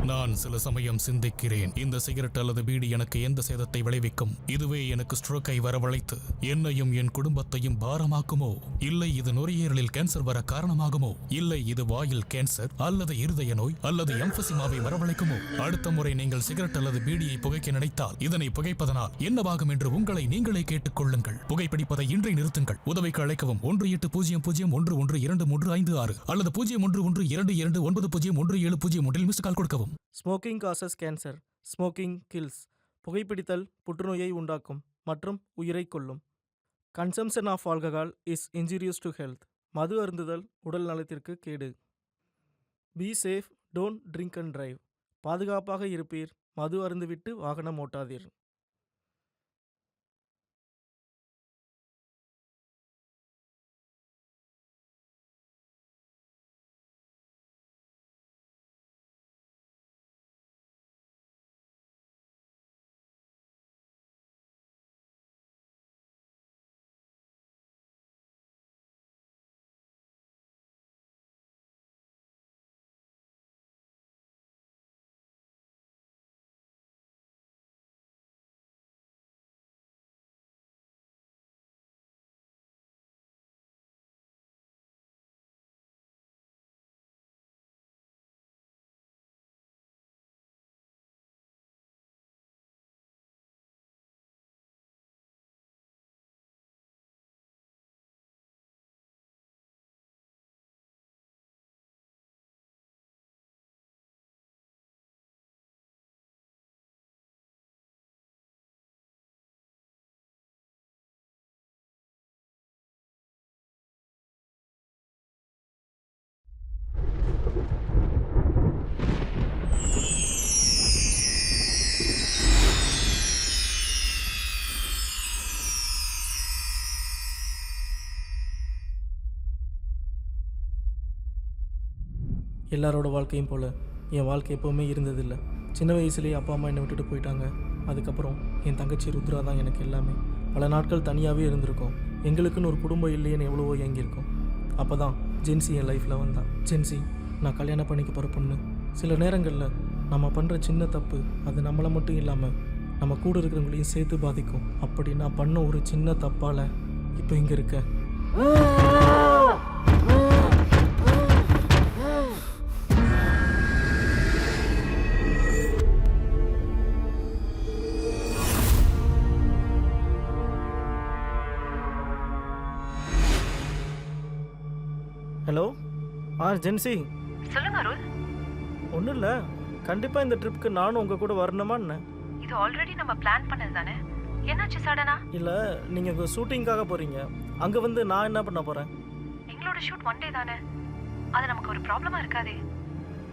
நான் சில சமயம் சிந்திக்கிறேன், இந்த சிகரெட் அல்லது பீடி எனக்கு எந்த சேதத்தை விளைவிக்கும்? இதுவே எனக்கு ஸ்ட்ரோக்கை வரவழைத்து என்னையும் என் குடும்பத்தையும் பாரமாக்குமோ? இல்லை இது நுரையீரலில் கேன்சர் வர காரணமாகுமோ? இல்லை இது வாயில் கேன்சர் அல்லது இருதய நோய் அல்லது எம்பசிமாவை வரவழைக்குமோ? அடுத்த முறை நீங்கள் சிகரெட் அல்லது பீடியை புகைக்க நினைத்தால் இதனை புகைப்பதனால் என்னவாகும் என்று உங்களை நீங்களே கேட்டுக் கொள்ளுங்கள். புகைப்பிடிப்பதை இன்றே நிறுத்துங்கள். உதவிக்கு அழைக்கவும் 1800112356 அல்லது 0112290170 மிஸ்டு கால் கொடுக்கவும். Smoking causes cancer. Smoking kills. புகைப்பிடித்தல் புற்றுநோயை உண்டாக்கும் மற்றும் உயிரை கொல்லும். Consumption of alcohol is injurious to health. மது அருந்துதல் உடல் நலத்திற்கு கேடு. Be safe, don't drink and drive. பாதுகாப்பாக இருப்பீர், மது அருந்துவிட்டு வாகனம் ஓட்டாதீர். எல்லாரோட வாழ்க்கையும் போல் என் வாழ்க்கை எப்போவுமே இருந்ததில்லை. சின்ன வயசுலேயே அப்பா அம்மா என்னை விட்டுட்டு போயிட்டாங்க. அதுக்கப்புறம் என் தங்கச்சி ருத்ரா தான் எனக்கு எல்லாமே. பல நாட்கள் தனியாகவே இருந்திருக்கோம். எங்களுக்குன்னு ஒரு குடும்பம் இல்லையேன்னு எவ்வளவோ ஏங்கியிருக்கோம். அப்போ தான் ஜென்சி என் லைஃப்பில் வந்தான். ஜென்சி நான் கல்யாணம் பண்ணிக்க போகிற பொண்ணு. சில நேரங்களில் நம்ம பண்ணுற சின்ன தப்பு அது நம்மளை மட்டும் இல்லாமல் நம்ம கூட இருக்கிறவங்களையும் சேர்த்து பாதிக்கும். அப்படி நான் பண்ண ஒரு சின்ன தப்பால் இப்போ இங்கே இருக்கேன். ஹலோ, ஜென்சி சொல்லுங்க அருள். ஒன்றும் இல்லை, கண்டிப்பாக இந்த ட்ரிப்புக்கு நானும் உங்கள் கூட வரணுமா என்ன? இது ஆல்ரெடி நம்ம பிளான் பண்ணது தானே, என்னாச்சு சடனா? இல்லை, நீங்கள் உங்கள் ஷூட்டிங்காக போகிறீங்க, அங்கே வந்து நான் என்ன பண்ண போகிறேன்? எங்களோட ஷூட் ஒன் டே தானே, அது நமக்கு ஒரு ப்ராப்ளமாக இருக்காதே.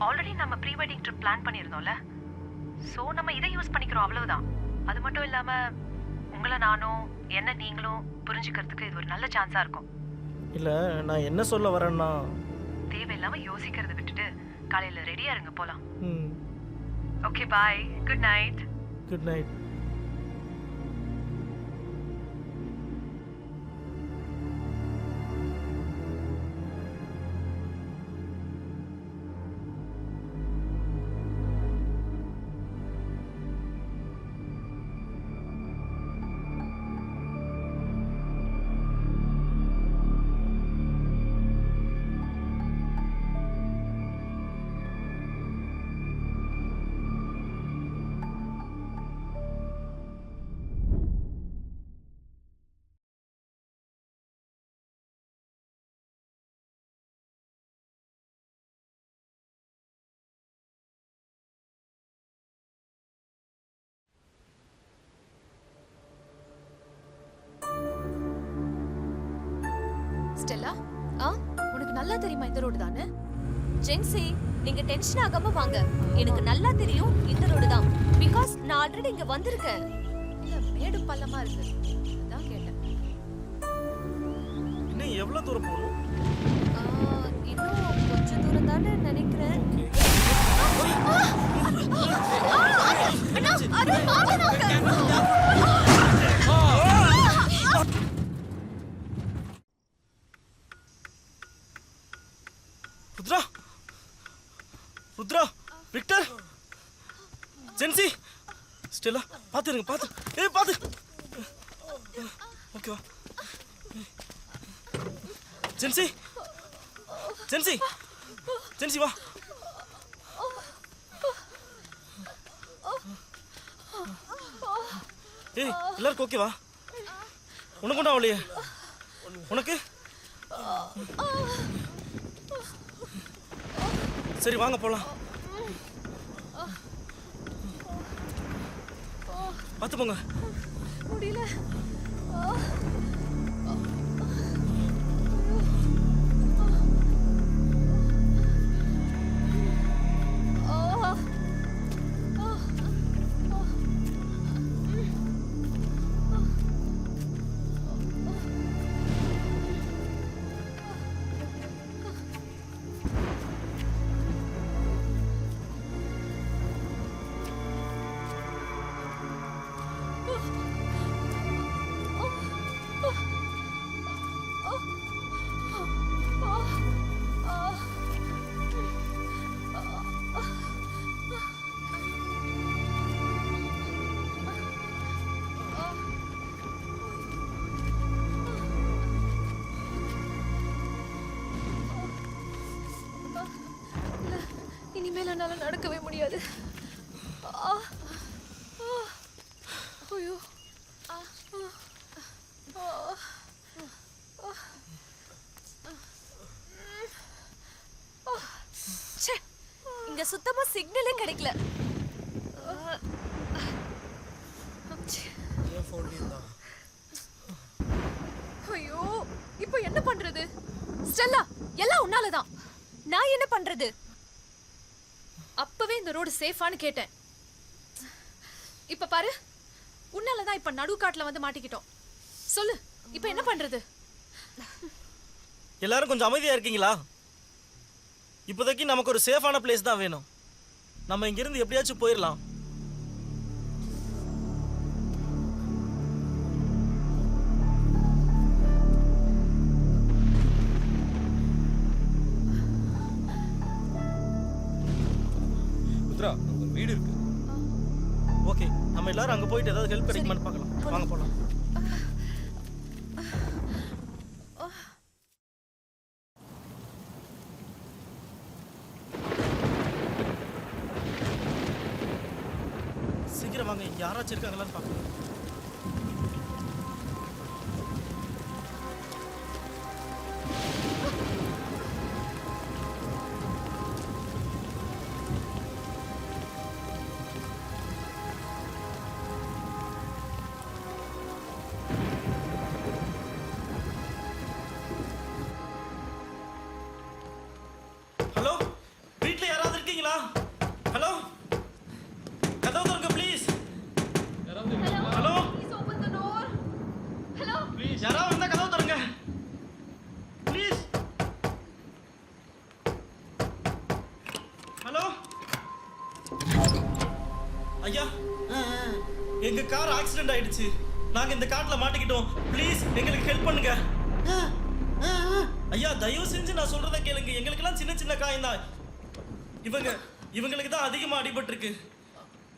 ஆல்ரெடி நம்ம ப்ரீ வெட்டிங் ட்ரிப் பிளான் பண்ணியிருந்தோம்ல, ஸோ நம்ம இதை யூஸ் பண்ணிக்கிறோம், அவ்வளவுதான். அது மட்டும் இல்லாமல் உங்களை நானும் என்ன நீங்களும் புரிஞ்சுக்கிறதுக்கு இது ஒரு நல்ல சான்ஸாக இருக்கும். இல்லை, நான் என்ன சொல்ல வரேன்னா, தேவையில்லாமல் யோசிக்கிறத விட்டுட்டு காலையில் ரெடியாக இருங்க, போகலாம். Hmm, okay, bye, good night. Good night. Stella, உனக்கு நல்லா தெரியுமா இந்த ரோடு தானே? ஜென்சி, நீங்க டென்ஷன் ஆகாம வாங்க. எனக்கு நல்லா தெரியும் இந்த ரோடு தான். பிகாஸ் நான் ஆல்ரெடி இங்க வந்திருக்கேன். இல்ல, மேடு பள்ளமா இருக்கு, அதான் கேட்டேன். இன்னும் எவ்வளவு தூரம் போகணும்? இன்னும் கொஞ்சம் தூரம் தானே நினைக்கிறேன். ருத்ரா, ருத்ரா, விக்டர், பார்த்துருங்க பார்த்து. ஓகேவா? ஜென்சி வா. ஏய், எல்லாருக்கும் ஓகேவா? உனக்கு ஒன்றும் ஆகலையே? உனக்கு சரி, வாங்க போலாம். பார்த்து போங்க. முடியல. இனிமேல் என்னால நடக்கவே முடியாது. ஐயோ. ச்சே, இங்க சுத்தமா சிக்னலே கிடைக்கல. ஐயோ, இப்போ என்ன பண்றது? ஸ்டெல்லா, எல்லாம் உன்னாலதான். நான் என்ன பண்றது? அப்பவே இந்த ரோடு சேஃபான்னு கேட்டேன். இப்ப பாரு, உன்னாலதான் இப்ப நடுக்காட்டுல வந்து மாட்டிக்கிட்டோம். சொல்லு, இப்ப என்ன பண்றது? எல்லாரும் கொஞ்சம் அமைதியா இருக்கீங்களா? இப்போதைக்கு நமக்கு ஒரு சேஃபான பிளேஸ் தான் வேணும். நம்ம இங்கிருந்து எப்படியாச்சும் போயிடலாம். ஒரு வீடு இருக்கு. ஓகே, நம்ம எல்லாரும் அங்க போயிட்டு ஏதாவது ஹெல்ப் கிடைக்குமான்னு பார்க்கலாம். வாங்க போலாம். சீக்கிரம் வாங்க, இங்க யாராச்சும் இருக்காங்களான்னு பார்க்கலாம். ஹலோ, வீட்ல யாராவது இருக்கீங்களா? ஹலோ, கதவு திறங்க please. Hello, Please open the door. Hello. Please யாராவது இருந்தா கதவு திறங்க ப்ளீஸ். ஹலோ ஐயா, எங்க கார் ஆக்சிடென்ட் ஆயிடுச்சு. நாங்க இந்த காட்டுல மாட்டிக்கிட்டோம். ப்ளீஸ் எங்களுக்கு ஹெல்ப் பண்ணுங்க. ஐயா, தயவு செஞ்சு நான் சொல்றத கேளுங்க. எங்களுக்கெல்லாம் சின்ன சின்ன காயம் தான். இவங்களுக்கு தான் அதிகமா அடிபட்டிருக்கு.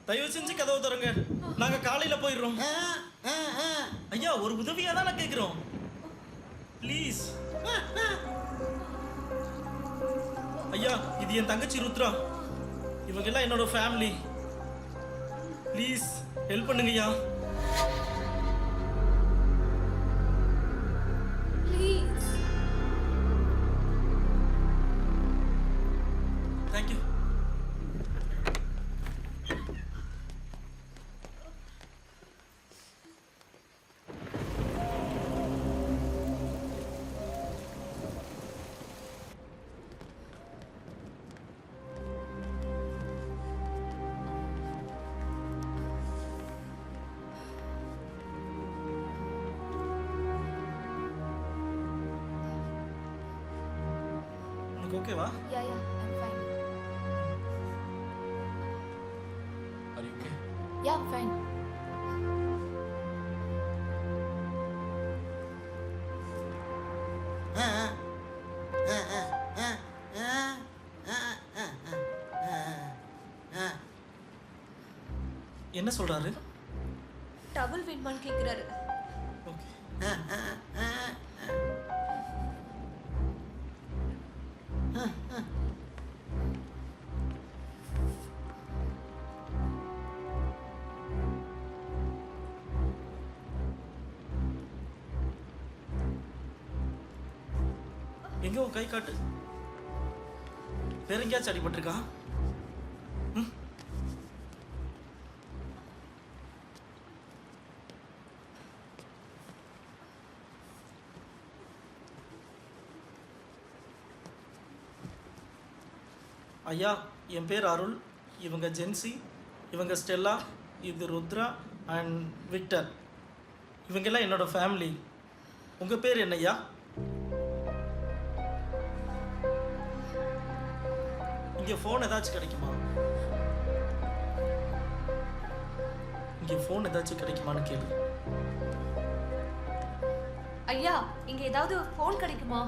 தயவு செஞ்சு கதவு திறங்க. நாங்க காலையில போயிடுறோம். ஐயா, ஒரு உதவியா தான் நான் கேக்குறோம். ப்ளீஸ் ஐயா, இது என் தங்கச்சி ருத்ரா. இவங்க எல்லாம் என்னோட ஃபேமிலி. ப்ளீஸ் ஹெல்ப் பண்ணுங்க ஐயா. Please. தேங்க்யூ. உனக்கு ஓகேவா? Yeah, I'm fine. Are you okay? Yeah, I'm fine. என்ன சொல்றாரு? பால் வேணுமான்னு கேக்குறாரு. ஓகே. எங்க உன் கை காட்டு. வேற எங்கேயாச்சும் அடிபட்டிருக்கா? ம்? ஐயா, என் பேர் அருள். இவங்க ஜென்சி, இவங்க ஸ்டெல்லா, இது ருத்ரா அண்ட் விக்டர். இவங்கெல்லாம் என்னோட ஃபேமிலி. உங்கள் பேர் என்னய்யா? இங்கே ஃபோன் ஏதாச்சும் கிடைக்குமா? இங்கே ஃபோன் ஏதாச்சும் கிடைக்குமான்னு கேளு. ஐயா, இங்க ஏதாவது ஃபோன் கிடைக்குமா?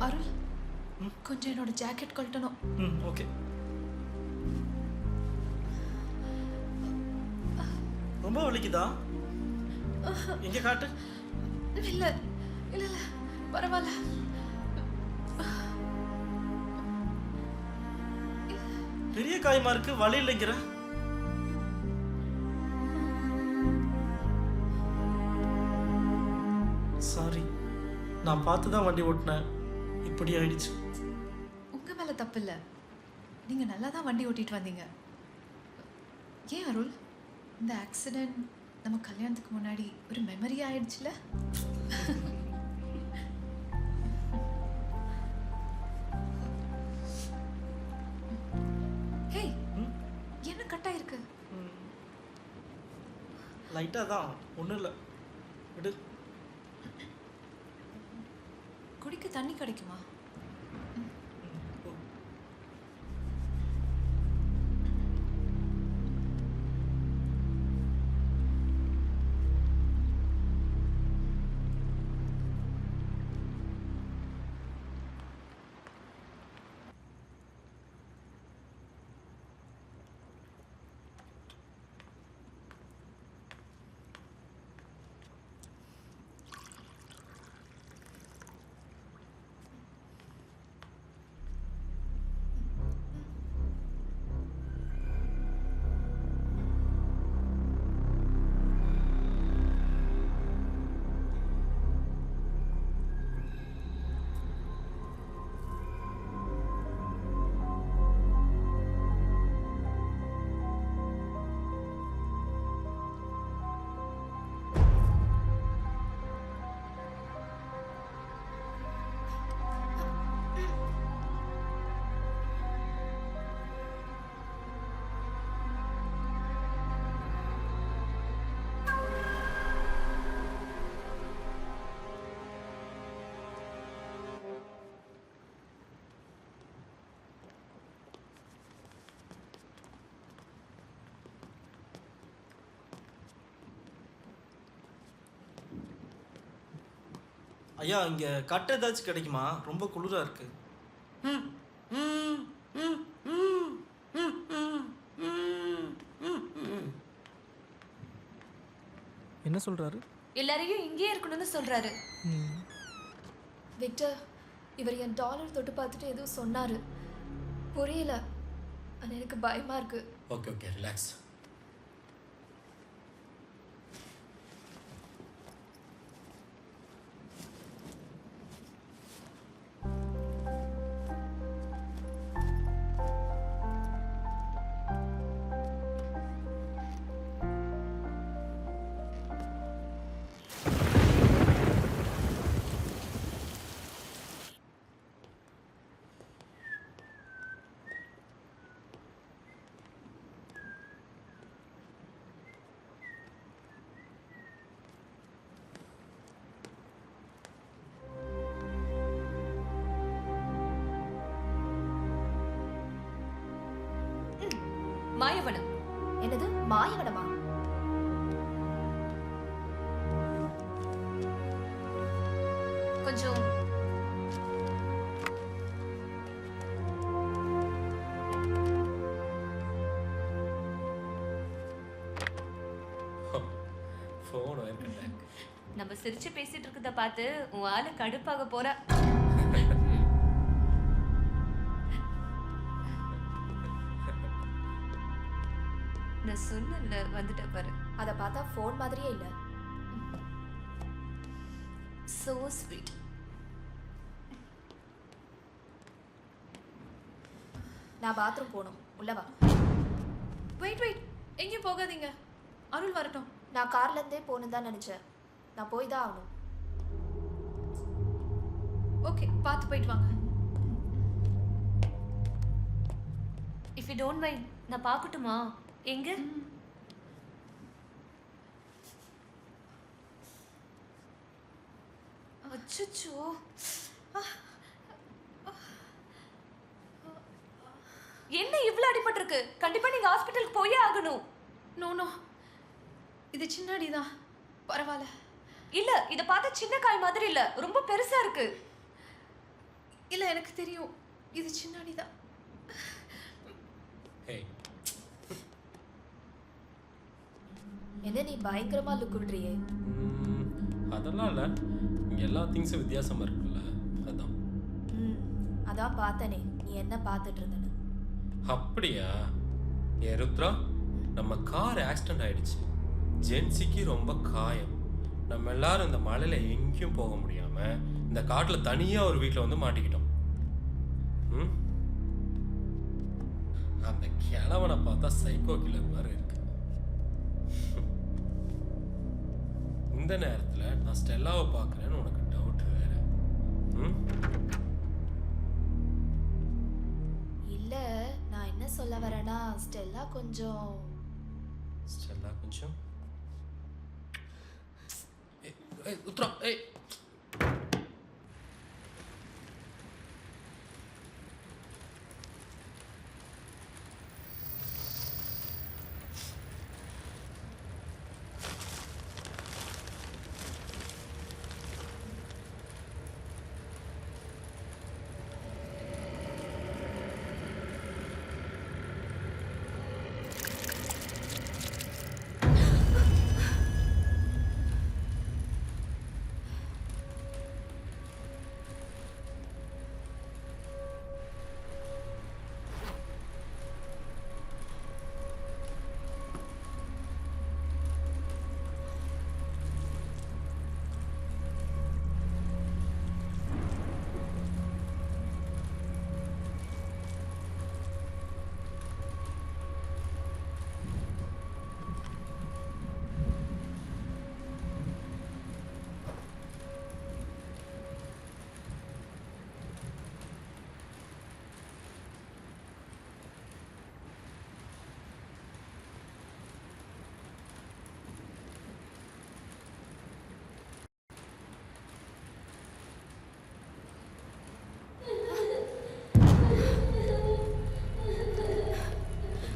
அருள், கொஞ்சம் என்னோட ஜாக்கெட் கழட்டணும். ம், ஓகே. ரொம்ப வலிக்குதா? எங்க காட்டு. இல்ல இல்ல இல்ல, பரவாயில்ல. பெரிய காயமா இருக்கு, வலி இல்லைங்கிற. சாரி, நான் பார்த்து தான் வண்டி ஓட்டினேன். இப்படி ஆயிடுச்சு. உங்க மேல தப்பு இல்ல, நீங்க நல்லா தான் வண்டி ஓட்டிட்டு வந்தீங்க. ஏன் அருள், இந்த ஆக்சிடென்ட் நம்ம கல்யாணத்துக்கு முன்னாடி ஒரு மெமரி ஆயிடுச்சுல? ஹேய், என்ன கட் ஆயிருக்கு? லைட்டா தான், ஒன்றும் இல்லை, விடு. குடிக்க தண்ணி கிடைக்குமா? ஐயா, இங்கே கட்டு ஏதாச்சும் கிடைக்குமா? ரொம்ப குளிராக இருக்கு. என்ன சொல்றாரு? எல்லாரையும் இங்கேயே இருக்கணும்னு சொல்றாரு. விக்டர், இவர் என் டாலர் தொட்டு பார்த்துட்டு ஏதோ சொன்னாரு, புரியல. ஆனால் எனக்கு பயமா இருக்கு. Okay okay, relax. மாயவனமா? கொஞ்சம் ஃபோன் இருக்கேன். நம்ம சிரிச்சு பேசிட்டு இருக்கத பார்த்து உன் ஆளு கடுப்பாக போற. நான் சொன்னல வந்துட்ட பாரு. அதை பார்த்தா ஃபோன் மாதிரியே இல்ல. So sweet. நான் பாத்ரூம் போகணும், உள்ள வா. வெயிட் எங்கேயும் போகாதீங்க, அருள் வரட்டும். நான் கார்ல இருந்தே போகணும் தான் நினைச்சேன். நான் போய் தான் ஆகணும். ஓகே, பார்த்து போயிட்டு வாங்க. If you don't mind, நான் பார்க்கட்டுமா? எங்க? அச்சச்சோ. என்ன இவ்ளோ அடிபட்டிருக்கு? கண்டிப்பா நீங்க ஹாஸ்பிடலுக்கு போயே ஆகணும். நோ இது சின்னடி தான், பரவாயில்ல. இல்ல, இத பார்த்தா சின்ன காய் மாதிரி இல்ல, ரொம்ப பெருசா இருக்கு. இல்ல எனக்கு தெரியும், இது சின்னடி தான். ஏய், என்ன நீ பயங்கரமா லுக் விடுறியே? அதெல்லாம் இல்லை, இங்கே எல்லா திங்ஸும் வித்தியாசமாக இருக்குல்ல, அதான். அதான் பார்த்தனே நீ என்ன பார்த்துட்டு இருந்தன்னு. அப்படியா? ஏ ருத்ரா, நம்ம கார் ஆக்சிடென்ட் ஆயிடுச்சு. ஜென்சிக்கு ரொம்ப காயம். நம்ம எல்லாரும் இந்த மலையில எங்கேயும் போக முடியாம இந்த காட்டுல தனியா ஒரு வீட்டில் வந்து மாட்டிக்கிட்டோம். அந்த கிழவனை பார்த்தா சைக்கோ கில்லர் மாதிரி இருக்கு. இந்த நேரத்துல நான் ஸ்டெல்லாவை பார்க்குறேன்னு உனக்கு டவுட் வேற. இல்ல, நான் என்ன சொல்ல வரேன்னா ஸ்டெல்லா கொஞ்சம் உத்ரா, ஏய்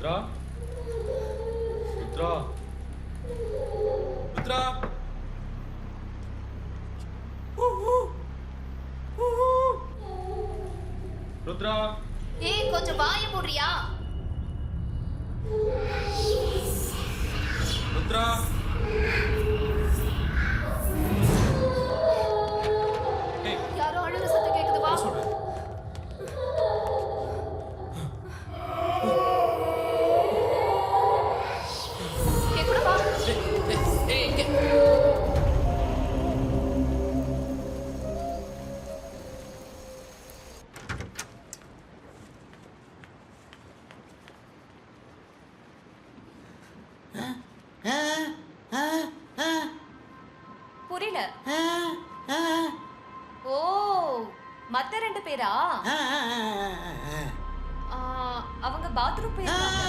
ருத்ரா, ருத்ரா, ருத்ரா, ருத்ரா. ஏய், கொஞ்சம் வாய மூடுறியா? ருத்ரா, யாரோ அழுற சத்தம் கேக்குது, வா. சொல்றேன். என் கூட வா. புரியல. ஓ, மத்த 2 பேரா? அவங்க பாத்ரூம் போயிருக்காங்க.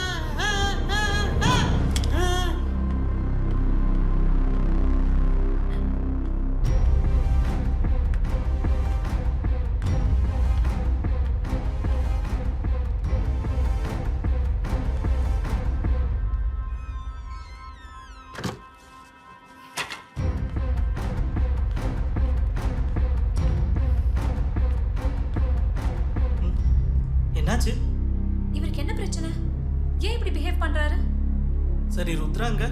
சரி ருத்ராங்க?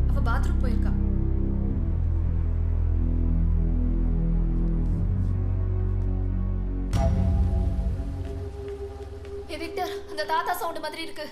அவ பாத்ரூம் போயிருக்கா. ஏ விக்டர், அந்த தாத்தா சவுண்ட் மாதிரி இருக்கு.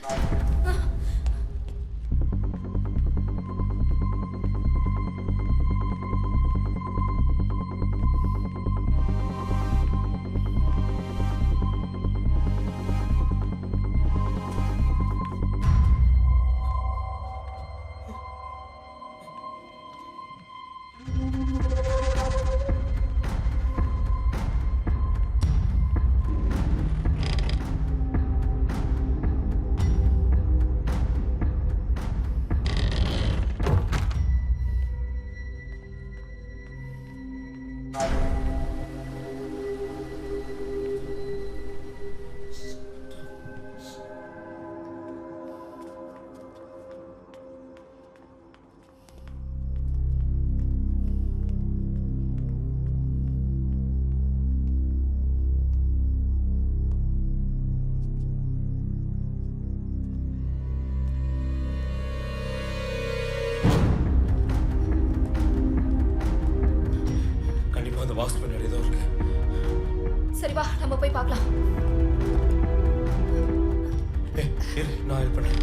கண்டிப்பா அந்த வாஸ்து பின்னாடி ஏதோ இருக்கு. சரி வா, நம்ம போய் பார்க்கலாம். ஏய், இரு, நான் ஹெல்ப் பண்றேன்.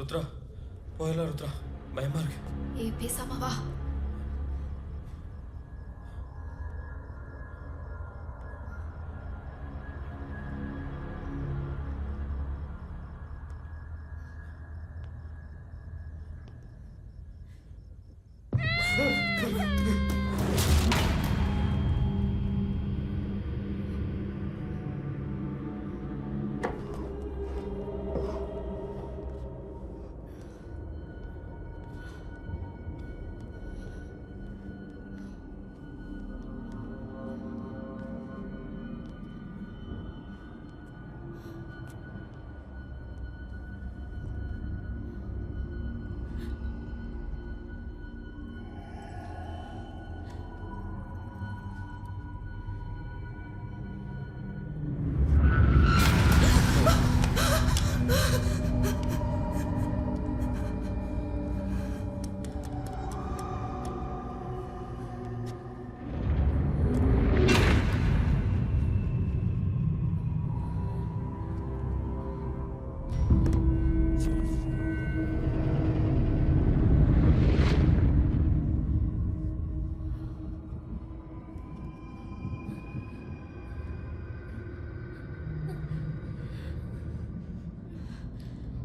ருத்ரா, போயிடலாம் ருத்ரா, பயமா இருக்கு. ஏய் பேசாம வா.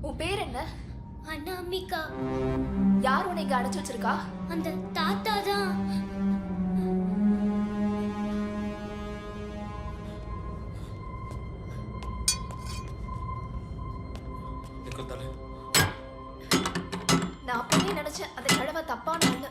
உன் பேர் என்ன? அனாமிகா. யார் உன்னை இங்க அடைச்சு வச்சிருக்கா? அந்த தாத்தா தான். நான் அப்பவே நினைச்சேன் அந்த கிழமை தப்பான ஆளு.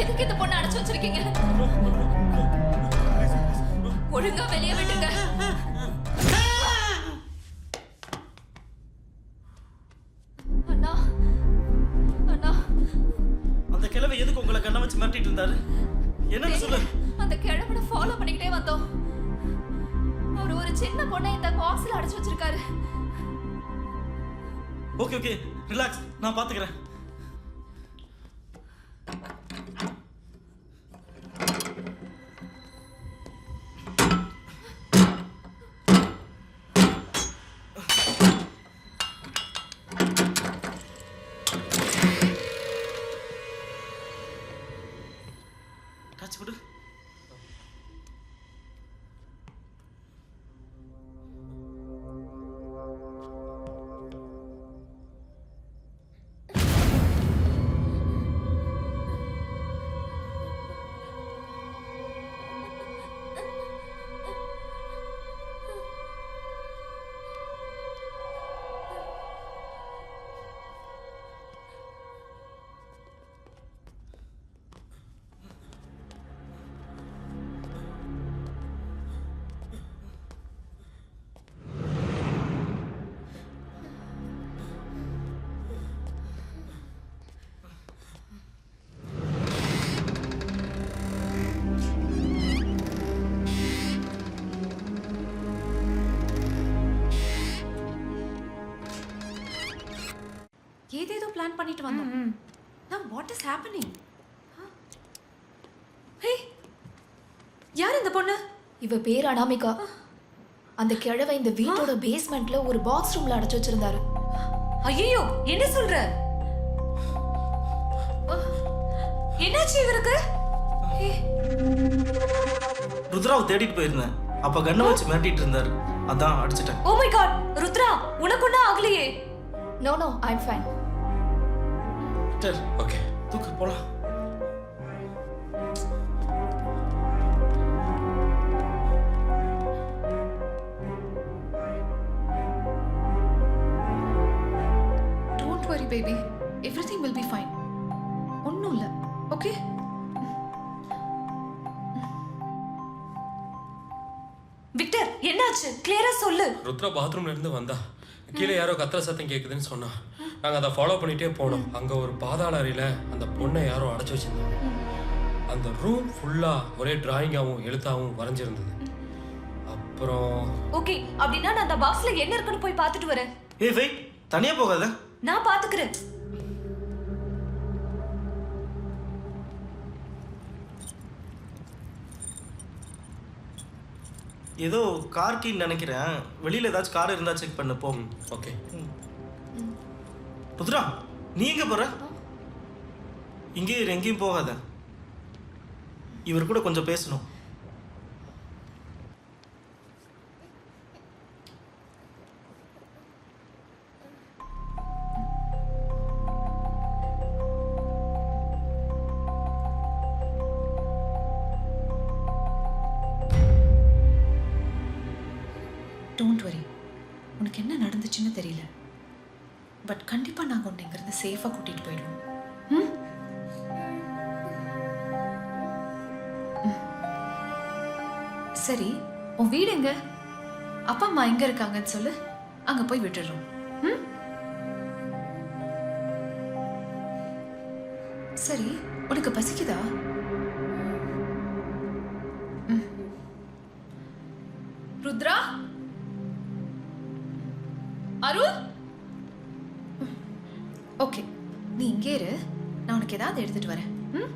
எதுக்கு இந்த பொண்ணை அடைச்சு வச்சிருக்கீங்க? ஒழுங்கா வெளியே விட்டுங்க. அண்ணா அண்ணா, அந்த கிழவை எதுக்கு உங்களை கண்ணை வச்சு மிரட்டிட்டு இருந்தாரு? என்னன்னு சொல்லு. அந்த கிழவனை ஃபாலோ பண்ணிக்கிட்டே வந்தோம். அவர் ஒரு சின்ன பொண்ணை இந்த பாக்ஸ்ல அடைச்சு வச்சிருக்காரு. ஓகே ஓகே, ரிலாக்ஸ், நான் பாத்துக்கிறேன். காய்ச்சி கொடு. ஏதேதோ பிளான் பண்ணிட்டு வந்தோம். Now what is happening? ஹே, யார் இந்த பொண்ணு? இவ பேர் அனாமிகா. அந்த கிழவை இந்த வீட்டோட பேஸ்மெண்ட்ல ஒரு பாக்ஸ் ரூம்ல அடைச்சு வச்சிருந்தாரு. ஐயோ, என்ன சொல்ற? என்னாச்சு இவருக்கு? ருத்ராவை தேடிட்டு போயிருந்தேன். அப்ப கண்ணை வச்சு மிரட்டிட்டு இருந்தாரு. அதான் அடிச்சிட்டேன். ஓ மை காட், ருத்ரா, உனக்கு ஒன்றும் ஆகலையே? No no, I am fine. சரி, ஓகே. தூக்கு போலாம். Don't worry baby, everything will be fine. ஒன்றும் இல்லை, ஓகே? விக்டர், என்னாச்சு? கிளியரா சொல்லு. ருத்ரா பாத்ரூம்ல இருந்து வந்தா கீழே யாரோ கத்துற சத்தம் கேக்குதுன்னு சொன்னா. நாங்க அதை ஃபாலோ பண்ணிட்டே போனோம். அங்க ஒரு பாதாள அறையில அந்த பொண்ணை யாரோ அடைச்சு வச்சிருந்தாங்க. அந்த ரூம் ஃபுல்லா ஒரே டிராயிங்காவும் எழுத்தாவும் வரைஞ்சிருந்தது. அப்புறம் ஓகே, அப்படின்னா நான் அந்த பாக்ஸ்ல என்ன இருக்குன்னு போய் பார்த்துட்டு வரேன். ஏய் வெயிட், தனியா போகாத. நான் பார்த்துக்கிறேன். ஏதோ கார் கீன்னு நினைக்கிறேன். வெளியில ஏதாச்சும் கார் இருந்தா செக் பண்ணு போ. ஓகே. ருத்ரா, நீ எங்க போற? இங்கே இரு, எங்கேயும் போகாத. இவர் கூட கொஞ்சம் பேசணும். டோன்ட் வரி, உனக்கு என்ன நடந்துச்சுன்னு தெரியல, பட் கண்டிப்பாக நாங்கள் உன்னை இங்கேருந்து சேஃபாக கூட்டிகிட்டு போயிடுவோம். ம்? சரி, உன் வீடு எங்க? அப்பா அம்மா எங்க இருக்காங்கன்னு சொல்லு, அங்கே போய் விட்டுடுறோம். ம்? சரி, உனக்கு பசிக்குதா? ருத்ரா, அருள், ஓகே, நீ இங்கே இரு, நான் உனக்கு ஏதாவது எடுத்துட்டு வரேன். ம்?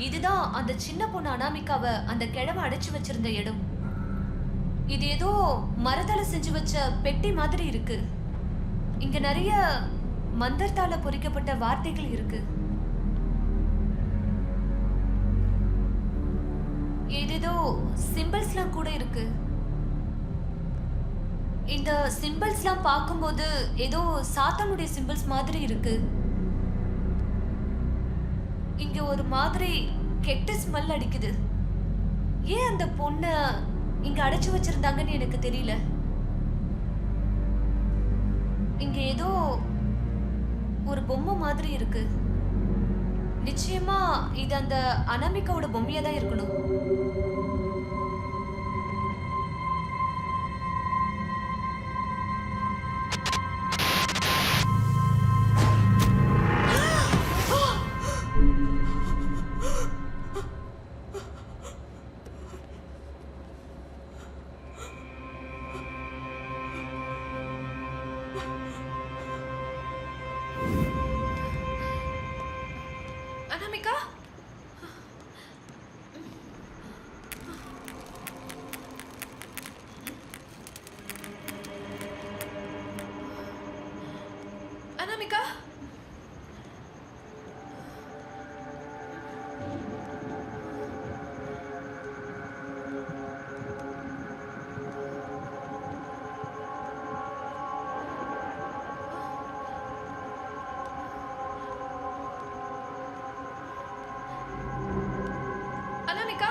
இதுதான் அந்த சின்ன பொண்ணு அனாமிகாவை அந்த கிழமை அடைச்சு வச்சிருந்த இடம். இது ஏதோ மரத்தால செஞ்சு வச்ச பெட்டி மாதிரி இருக்கு. இங்க நிறைய மந்திரத்தால பொறிக்கப்பட்ட வார்த்தைகள் இருக்கு. ஏதேதோ சிம்பிள்ஸ்லாம் கூட இருக்கு. இந்த சிம்பிள்ஸ்லாம் பார்க்கும்போது ஏதோ சாத்தானுடைய சிம்பிள்ஸ் மாதிரி இருக்கு. இங்க ஒரு மாதிரி கெட்ட ஸ்மெல் அடிக்குது. ஏன் அந்த பொண்ணை இங்க அடைச்சு வச்சிருந்தாங்கன்னு எனக்கு தெரியல. இங்க ஏதோ ஒரு பொம்மை மாதிரி இருக்கு. நிச்சயமா இது அந்த அனாமிகாவோட பொம்மையா தான் இருக்கணும். அனாமிகா, அனாமிகா, அனாமிகா,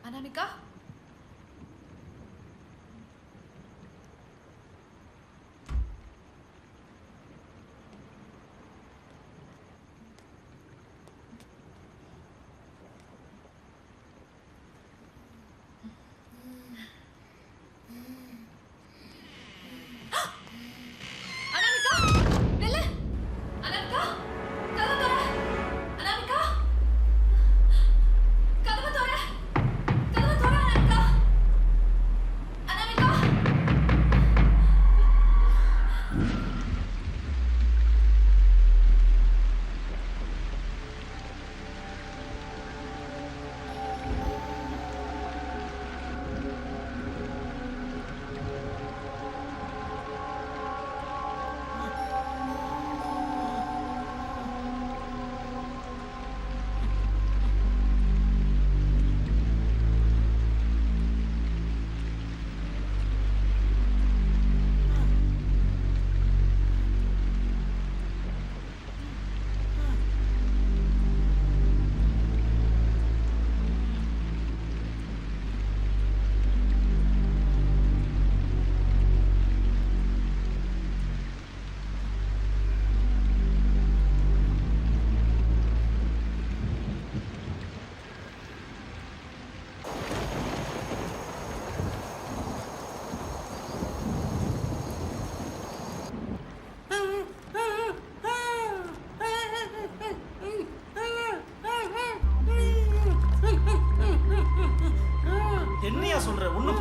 அனாமிகா, அனாமிகா, நில்லு. அனாமிகா, கதவு திற. அனாமிகா, கதவு திற. கதவு திற.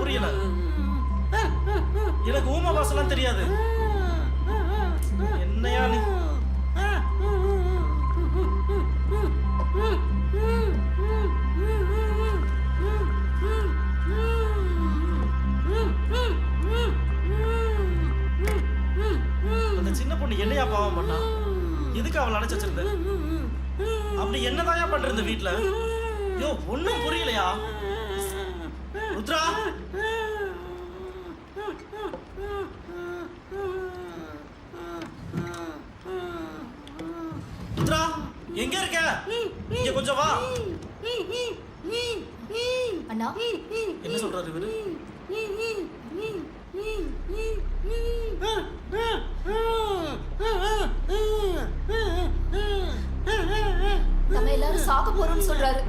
புரியல. எனக்கு ஊமை பாசெல்லாம் தெரியாது. என்னையா நீ? அந்த சின்ன பொண்ணு என்னையா பாவம் பண்ணா? எதுக்கு அவளை அடைச்சு வச்சிருந்த? அப்படி என்னதாயா பண்றது வீட்டுல? ஐயோ ஒன்னும் புரியலையா ருத்ரா? ருத்ரா எங்க இருக்க? இங்க கொஞ்சம் வா. அண்ணா என்ன சொல்றாரு இவரு? நம்ம எல்லாரும் சாக போறோம்னு சொல்றாரு.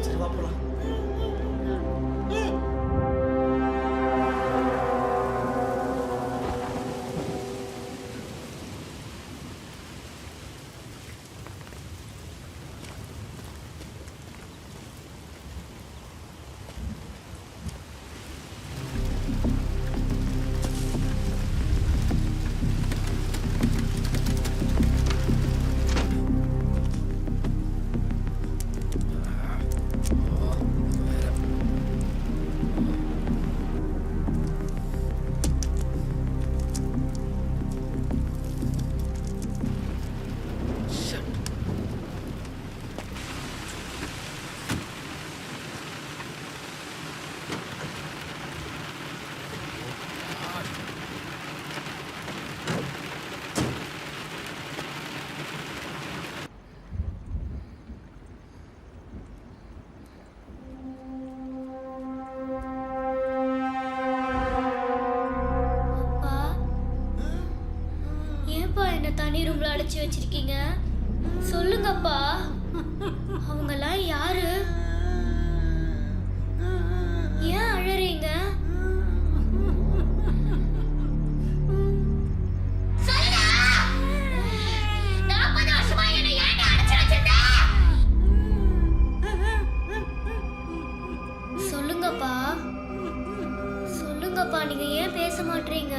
சரி வா போலாம். அப்பா ஏன்பா என்ன தனி ரூம்ல அடைச்சி வச்சிருக்கீங்க? சொல்லுங்கப்பா. அவங்கெல்லாம் யாரு? ஏன் அழறீங்க? சொல்லுங்கப்பா, சொல்லுங்கப்பா, நீங்க ஏன் பேச மாட்டீங்க?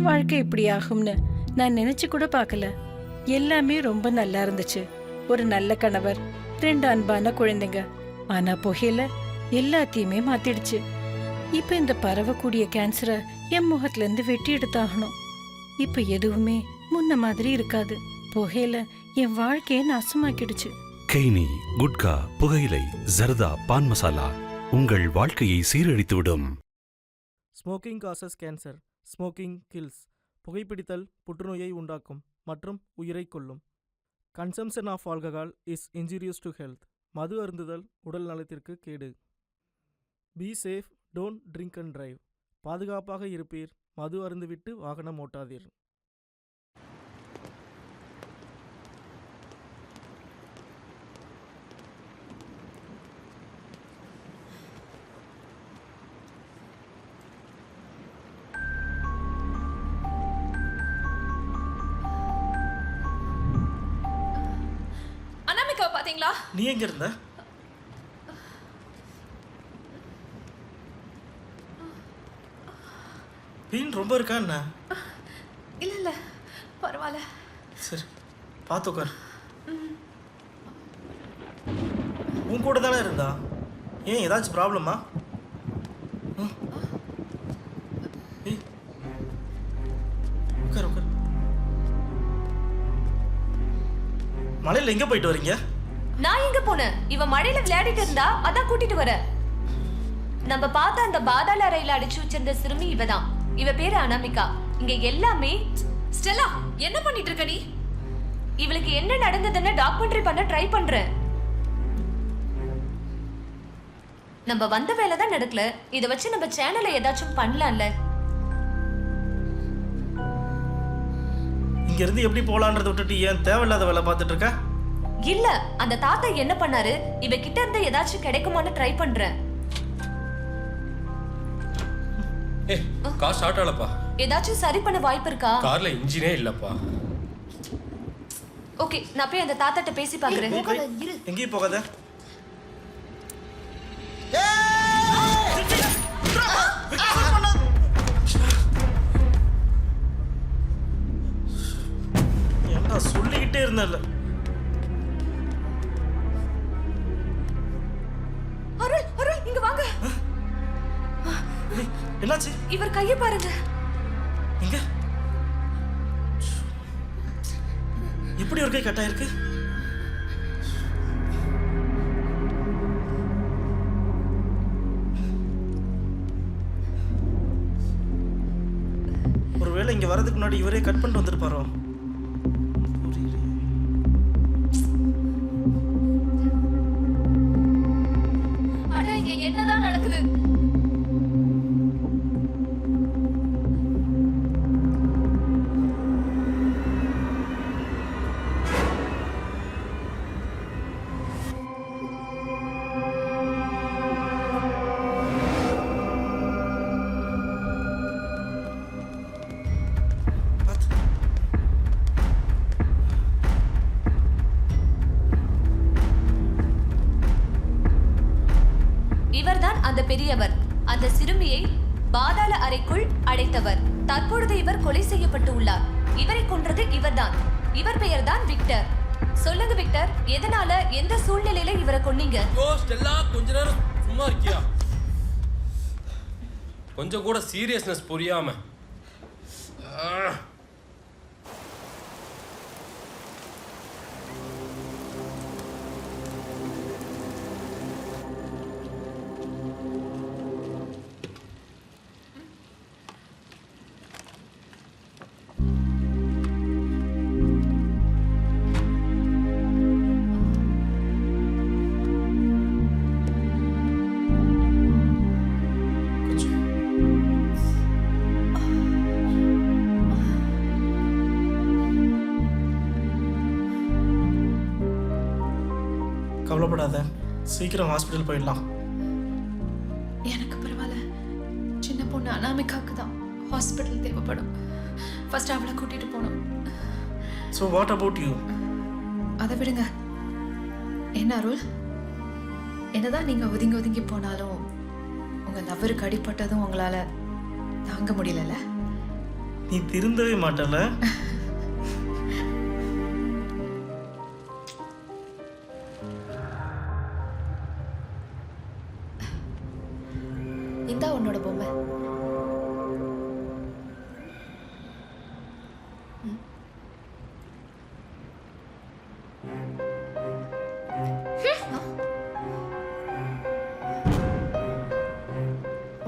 என் வாழ்க்கை இப்படி ஆகும்னு நான் நினைச்சு கூட பார்க்கல. எல்லாமே ரொம்ப நல்லா இருந்துச்சு. ஒரு நல்ல கணவர், 2 அன்பான குழந்தைங்க. ஆனா புகையில எல்லாத்தையுமே மாத்திடுச்சு. இப்ப இந்த பரவக்கூடிய கேன்சரை என் முகத்துல இருந்து வெட்டி எடுத்தாகணும். இப்ப எதுவுமே முன்ன மாதிரி இருக்காது. புகையில என் வாழ்க்கையை நாசமாக்கிடுச்சு. கெய்னி, குட்கா, புகையிலை, ஜர்தா, பான் மசாலா உங்கள் வாழ்க்கையை சீரழித்துவிடும். Smoking causes cancer, smoking kills. புகைப்பிடித்தல் புற்றுநோயை உண்டாக்கும் மற்றும் உயிரை கொல்லும். Consumption of alcohol is injurious to health. மது அருந்துதல் உடல் நலத்திற்கு கேடு. Be safe, don't drink and drive. பாதுகாப்பாக இருப்பீர், மது அருந்துவிட்டு வாகனம் ஓட்டாதீர். அனாமிகாவை பாத்தீங்களா? நீ எங்க இருந்த? பெயின் ரொம்ப இருக்கா என்ன? இல்ல இல்ல, பரவாயில்ல. சரி, பார்த்து உட்கார். உன் கூட தானே இருந்தா? ஏன் ஏதாச்சும் ப்ராப்ளமா? உட்கார் உட்கார். மலையில எங்க போயிட்டு வரீங்க? நான் எங்க போனேன்? இவ மழையில விளையாடிட்டு இருந்தா, அதான் கூட்டிட்டு வர. நம்ம பார்த்த அந்த பாதாள அறையில அடிச்சு வச்சிருந்த சிறுமி இவதான். இவ பேரு அனாமிகா. இங்க எல்லாமே. ஸ்டெல்லா, என்ன பண்ணிட்டு இருக்க நீ? இவளுக்கு என்ன நடந்ததுன்னு டாக்குமெண்ட்ரி பண்ண ட்ரை பண்றேன். நம்ம வந்த வேலை தான் நடக்கல. இத வச்சு நம்ம சேனலை ஏதாச்சும் பண்ணலாம்ல. இங்க இருந்து எப்படி போலான்றத விட்டுட்டு ஏன் தேவையில்லாத வேலை பார்த்துட்டு இருக்க? இல்ல, அந்த தாத்தா என்ன பண்ணாரு, இவ கிட்ட இருந்து ஏதாச்சும் கிடைக்குமான்னு ட்ரை பண்றேன். கார் ஸ்டார்ட் ஆகலப்பா. ஏதாச்சும் சரி பண்ண வாய்ப்பு இருக்கா? கார்ல இன்ஜினே இல்லப்பா. ஓகே, நான் போய் அந்த தாத்தாட்ட பேசி பாக்குறேன். எங்கேயும் போகாத. என்ன சொல்லிக்கிட்டே இருந்தல. அருள், அருள், இங்க வாங்க. என்னாச்சு? இவர் கையை பாருங்க. எங்க? எப்படி ஒரு கை கட்டா இருக்கு? ஒருவேளை இங்க வரதுக்கு முன்னாடி இவரே கட் பண்ணிட்டு வந்திருப்பாரோ? அட, இங்க என்னதான் நடக்குது? இவர்தான் அந்த பெரியவர், அந்த சிறுமியை பாதாள அறைக்குள் அடைத்தவர். தற்பொழுது இவர் கொலை செய்யப்பட்டு உள்ளார். இவரை கொன்றது இவர்தான். இவர் பெயர்தான் விக்டர். சொல்லுங்க விக்டர், எதனால, எந்த சூழ்நிலையில இவரை கொன்னீங்க? ஸ்டெல்லா, கொஞ்ச நேரம் சும்மா இருக்கியா? கொஞ்சம் கூட சீரியஸ்னஸ் புரியாம. கவலைப்படாத, சீக்கிரம் ஹாஸ்பிட்டல் போயிடலாம். எனக்கு பரவாயில்ல. சின்ன பொண்ணு அனாமிகாவுக்கு தான் ஹாஸ்பிட்டல் தேவைப்படும். ஃபர்ஸ்ட் அவளை கூட்டிட்டு போகணும். So what about you? அதை விடுங்க. என்ன அருள், என்னதான் நீங்க ஒதுங்கி ஒதுங்கி போனாலும் உங்க லவ்வருக்கு அடிப்பட்டதும் உங்களால தாங்க முடியலல்ல? நீ திருந்தவே மாட்டல. இந்தா உன்னோட பொம்மை.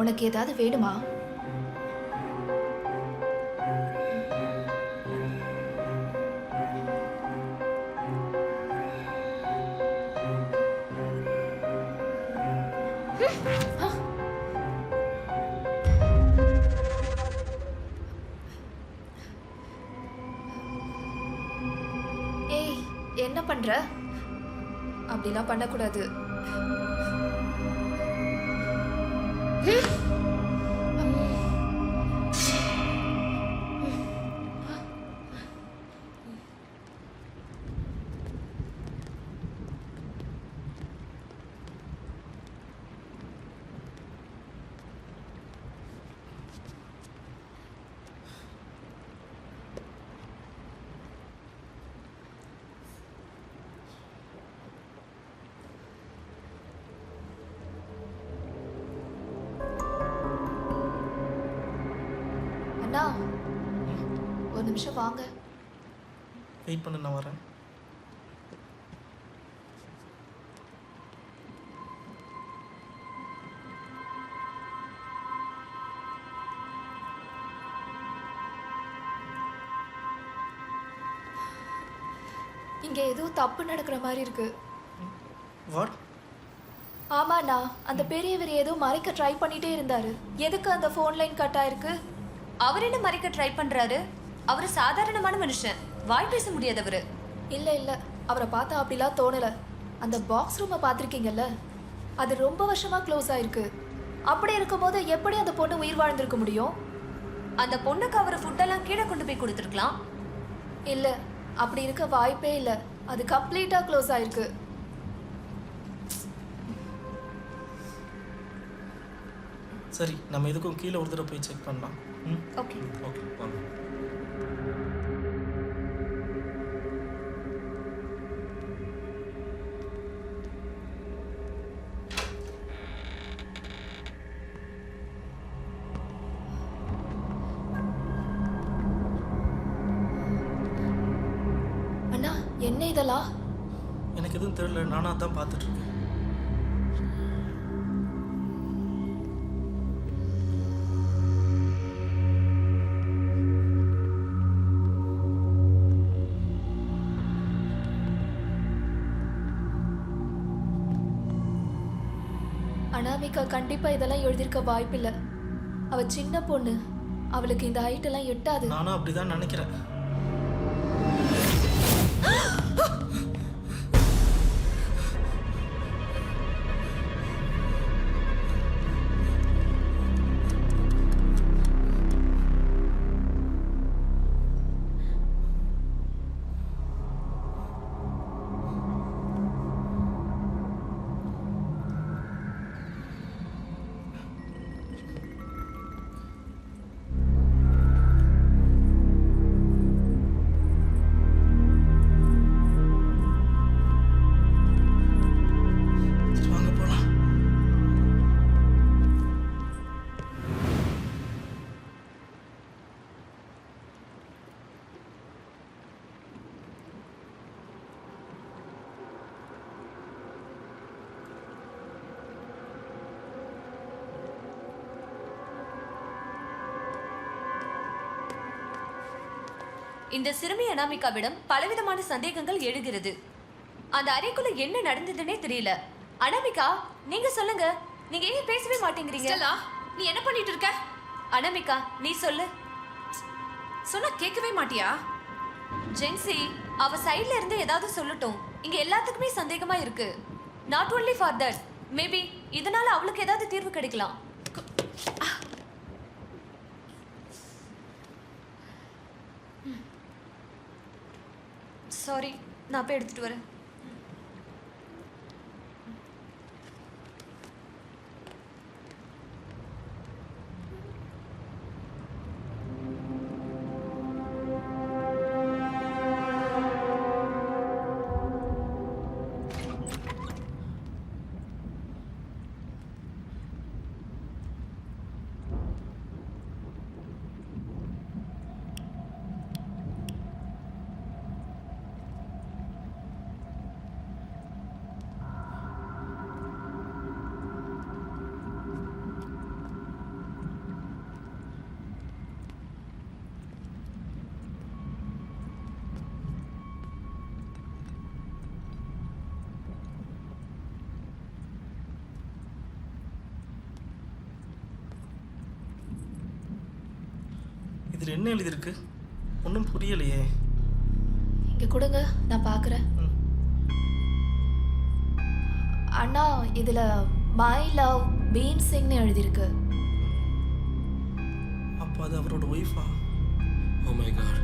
உனக்கு ஏதாவது வேணுமா? ஏய், என்ன பண்ற? அப்படிலாம் பண்ணக்கூடாது. அண்ணா, ஒரு நிமிஷம் வாங்க. வெயிட் பண்ணு, நான் வரேன். இங்க ஏதோ தப்பு நடக்கிற மாதிரி இருக்கு. வாட்? ஆமாண்ணா, அந்த பெரியவர் ஏதோ மறைக்க ட்ரை பண்ணிட்டே இருந்தாரு. எதுக்கு அந்த ஃபோன் லைன் கட் ஆயிருக்கு? அவர் என்ன மறைக்க ட்ரை பண்றாரு? அவர் சாதாரணமான மனுஷன், வாய் பேச முடியாதவரு. இல்ல இல்ல, அவரை பார்த்தா அப்படிலாம் தோணல. அந்த பாக்ஸ் ரூமை பார்த்துருக்கீங்கல்ல, அது ரொம்ப வருஷமா க்ளோஸ் ஆயிருக்கு. அப்படி இருக்கும்போது எப்படி அந்த பொண்ணு உயிர் வாழ்ந்திருக்க முடியும்? அந்த பொண்ணுக்கு அவர் ஃபுட்டெல்லாம் கீழே கொண்டு போய் கொடுத்துருக்கலாம். இல்ல, அப்படி இருக்க வாய்ப்பே இல்ல. அது கம்ப்ளீட்டா க்ளோஸ் ஆயிருக்கு. சரி, நம்ம எதுக்கும் கீழே ஒரு தடவை போய் செக் பண்ணலாம். ம், ஓகே. ஓகே வாங்க. அண்ணா, என்ன இதெல்லாம்? எனக்கு எதுவும் தெரியல, நானா தான் பார்த்துட்டு இருக்கேன். அனாமிகா கண்டிப்பா இதெல்லாம் எழுதியிருக்க வாய்ப்பில்லை. அவ சின்ன பொண்ணு, அவளுக்கு இந்த ஹைட் எல்லாம் எட்டாது. நானும் அப்படிதான் நினைக்கிறேன். வாங்க போலாம். இந்த சிறுமி அனாமிகாவிடம் பலவிதமான சந்தேகங்கள் எழுகிறது. அந்த அறைக்குள்ள என்ன நடந்ததுன்னே தெரியல. அனாமிகா, நீங்க சொல்லுங்க. நீங்க ஏன் பேசவே மாட்டேங்கிறீங்க? நீ என்ன பண்ணிட்டு இருக்க? அனாமிகா, நீ சொல்லு. சொன்னா கேட்கவே மாட்டியா? ஜென்சி, அவ சைடுல இருந்து ஏதாவது சொல்லட்டும். இங்க எல்லாத்துக்குமே சந்தேகமா இருக்கு. Not only for that, maybe இதனால அவளுக்கு ஏதாவது தீர்வு கிடைக்கலாம். சாரி, நான் போய் எடுத்துட்டு வரேன். இதில் என்ன எழுதியிருக்கு? ஒன்றும் புரியலையே. இங்கே கொடுங்க, நான் பார்க்குறேன். அண்ணா, இதில் மை லவ் பீம் சிங்னு எழுதியிருக்கு. அப்போ அது அவரோட ஒய்ஃபா? ஓ மை காட்,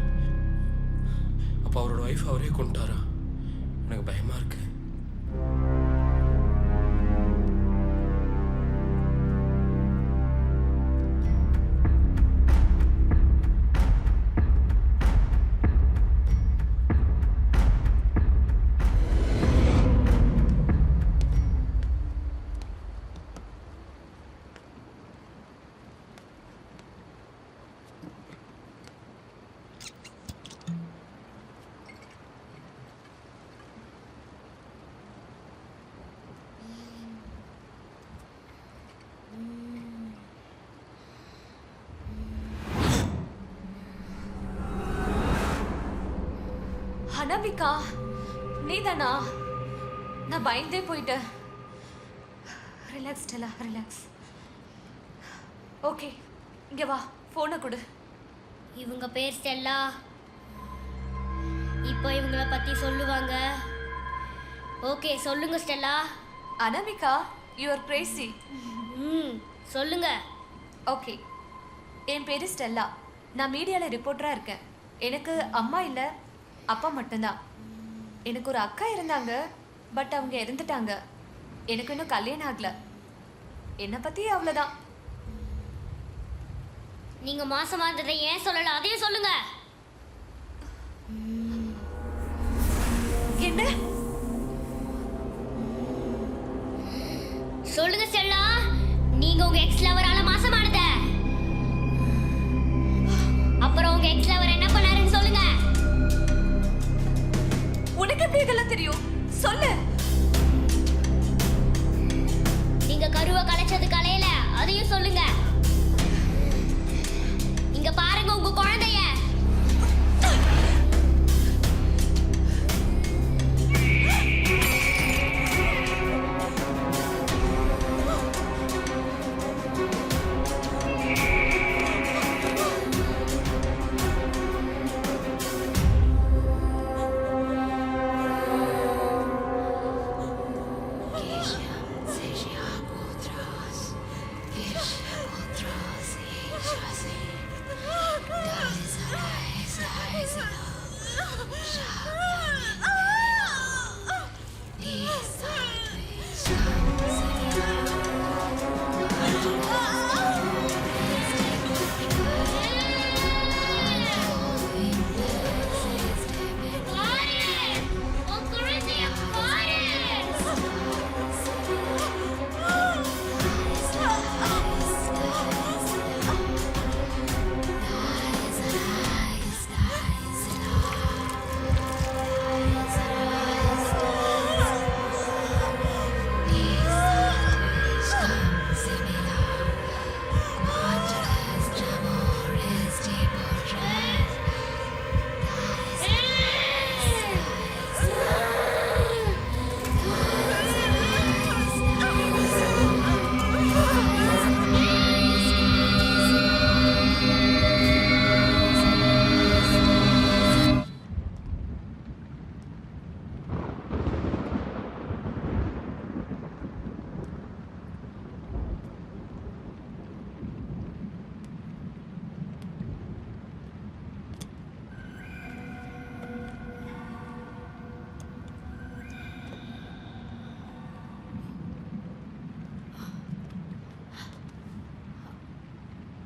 அப்போ அவரோட ஒய்ஃப் அவரே கொண்டாரா? எனக்கு பயமா இருக்கு. அனாமிகா, நீதானா? நான் பயந்தே போயிட்டேன். Relax Stella, relax. ஓகே, இங்கே வா, ஃபோனை கொடு. இவங்க பேர் ஸ்டெல்லா. இப்போ இவங்கள பத்தி சொல்லுவாங்க. ஓகே, சொல்லுங்க Stella. Anamika, you are crazy. சொல்லுங்க. ஓகே, என் பேரு ஸ்டெல்லா. நான் மீடியாவில் ரிப்போர்ட்டராக இருக்கேன். எனக்கு அம்மா இல்லை, அப்பா மட்டும்தான். எனக்கு ஒரு அக்கா இருந்தாங்க, பட் அவங்க இறந்துட்டாங்க. எனக்கு இன்னும் கல்யாணம் ஆகல. என்னை பற்றி அவ்வளோதான். நீங்க மாசமா இருந்ததை ஏன் சொல்லல, அதையும் சொல்லுங்க. என்ன சொல்லுங்க ஸ்டெல்லா, நீங்க உங்க எக்ஸ் லவரால மாசமானத. அப்புறம் உங்க எக்ஸ் லவர் என்ன பண்ணாருன்னு சொல்லுங்க. உனக்கு எப்படி இதெல்லாம் தெரியும்? சொல்லு. நீங்க கருவை கலைச்சது கலையில, அதையும் சொல்லுங்க. இங்க பாருங்க உங்க குழந்தைய.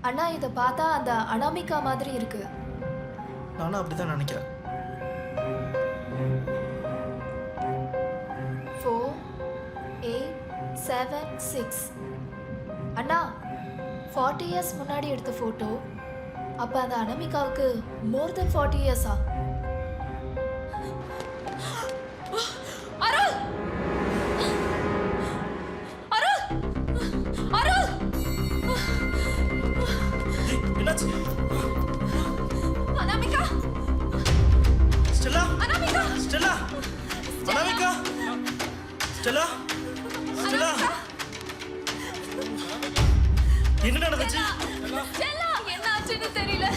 அண்ணா, இதை பார்த்தா அந்த அனாமிகா மாதிரி இருக்கு. நானும் அப்படிதான் நினைக்கிறேன். 4, 8, 7, 6. அண்ணா, 40 இயர்ஸ் முன்னாடி எடுத்த ஃபோட்டோ. அப்போ அந்த அனாமிகாவுக்கு மோர் தென் 40 இயர்ஸா? அருள்! அருள்! அருள்! என்னாச்சு? Anamika! Stella! Anamika! Stella! Anamika! Stella! Stella! என்ன நடந்துச்சு? ஸ்டெல்லா, என்ன ஆச்சுன்னு தெரியல.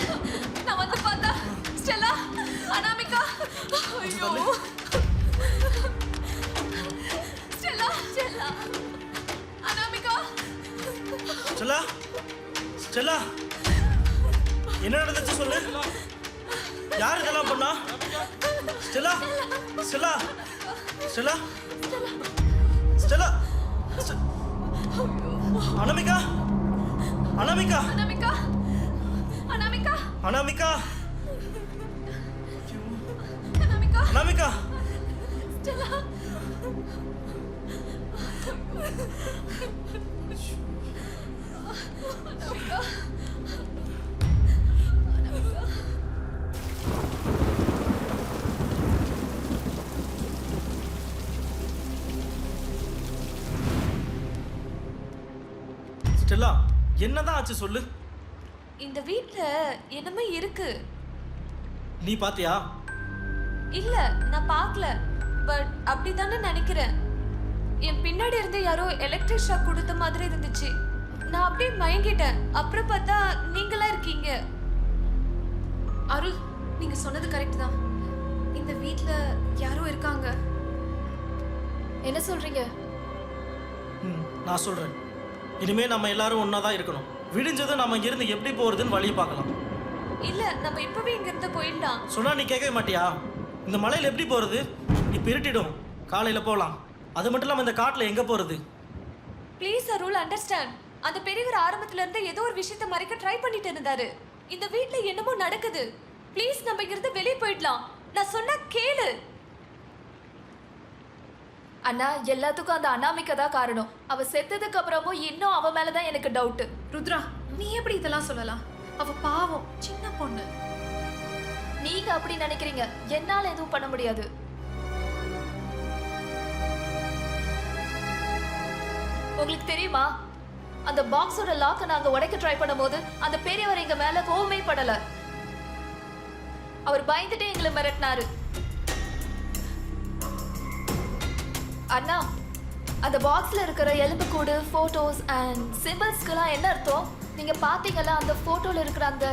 ஸ்டெல்லா, என்ன நடந்துச்சு சொல்லு. யார் இதெல்லாம் பண்ணா? Stella, Stella, Stella, Stella, Anamika, Anamika, Anamika, Anamika, Anamika, Anamika, Anamika. Stella. Stella, என்னதான் ஆச்சு சொல்லு. இந்த வீட்ல என்னமே இருக்கு. நீ பாத்தியா? இல்ல, நான் பார்க்கல. பட் அப்படிதானே நினைக்கிறேன். என் பின்னாடி இருந்து யாரோ எலக்ட்ரிக் ஷாக் கொடுத்த மாதிரி இருந்துச்சு. நான் அப்படியே மயங்கிட்டேன். அப்புறம் பார்த்தா நீங்களா இருக்கீங்க. அருள், நீங்க சொன்னது கரெக்ட் தான். இந்த வீட்ல யாரோ இருக்காங்க. என்ன சொல்றீங்க? நான் சொல்றேன். இனிமே நம்ம எல்லாரும் ஒண்ணா தான் இருக்கணும். விடிஞ்சதும் நம்ம இங்கிருந்து எப்படி போறதுன்னு வழியை பார்க்கலாம். இல்ல, நம்ம இப்பவே இங்க இருந்து போயிடலாம். சொன்னா நீ கேட்கவே மாட்டியா? இந்த மலையில எப்படி போறது? இப்ப இருட்டிடும். காலையில போகலாம். அது மட்டும் இல்லாம இந்த காட்டுல எங்க போறது? Please Arul, understand. அந்த பெரியவர் ஆரம்பத்துல இருந்து ஏதோ ஒரு விஷயத்தை மறைக்க ட்ரை பண்ணிட்டு இருந்தாரு. இந்த வீட்ல என்னமோ நடக்குது. ப்ளீஸ் நம்ம இங்க இருந்து வெளியே போயிடலாம். நான் சொன்னா கேளு. அண்ணா, எல்லாத்துக்கும் அந்த அனாமிகா தான் காரணம். அவ செத்ததுக்கு அப்புறமும் இன்னும் அவ மேலதான் எனக்கு டவுட். ருத்ரா, நீ எப்படி இதெல்லாம் சொல்லலாம்? அவ பாவம், சின்ன பொண்ணு. நீங்க அப்படி நினைக்கிறீங்க. என்னால எதுவும் பண்ண முடியாது. உங்களுக்கு தெரியுமா, அந்த பாக்ஸோட லாக்க நாங்க உடைக்க ட்ரை பண்ணும்போது அந்த பெரியவர் எங்க மேல கோவமே படல. அவர் பயந்துட்டே எங்களை மிரட்டினாரு. அண்ணா, அந்த பாக்ஸ்ல இருக்கிற எலும்புக்கூடு, போட்டோஸ் அண்ட் சிம்பிள்ஸ்க்குலாம் என்ன அர்த்தம்? நீங்க பாத்தீங்களா அந்த போட்டோல இருக்கிற அந்த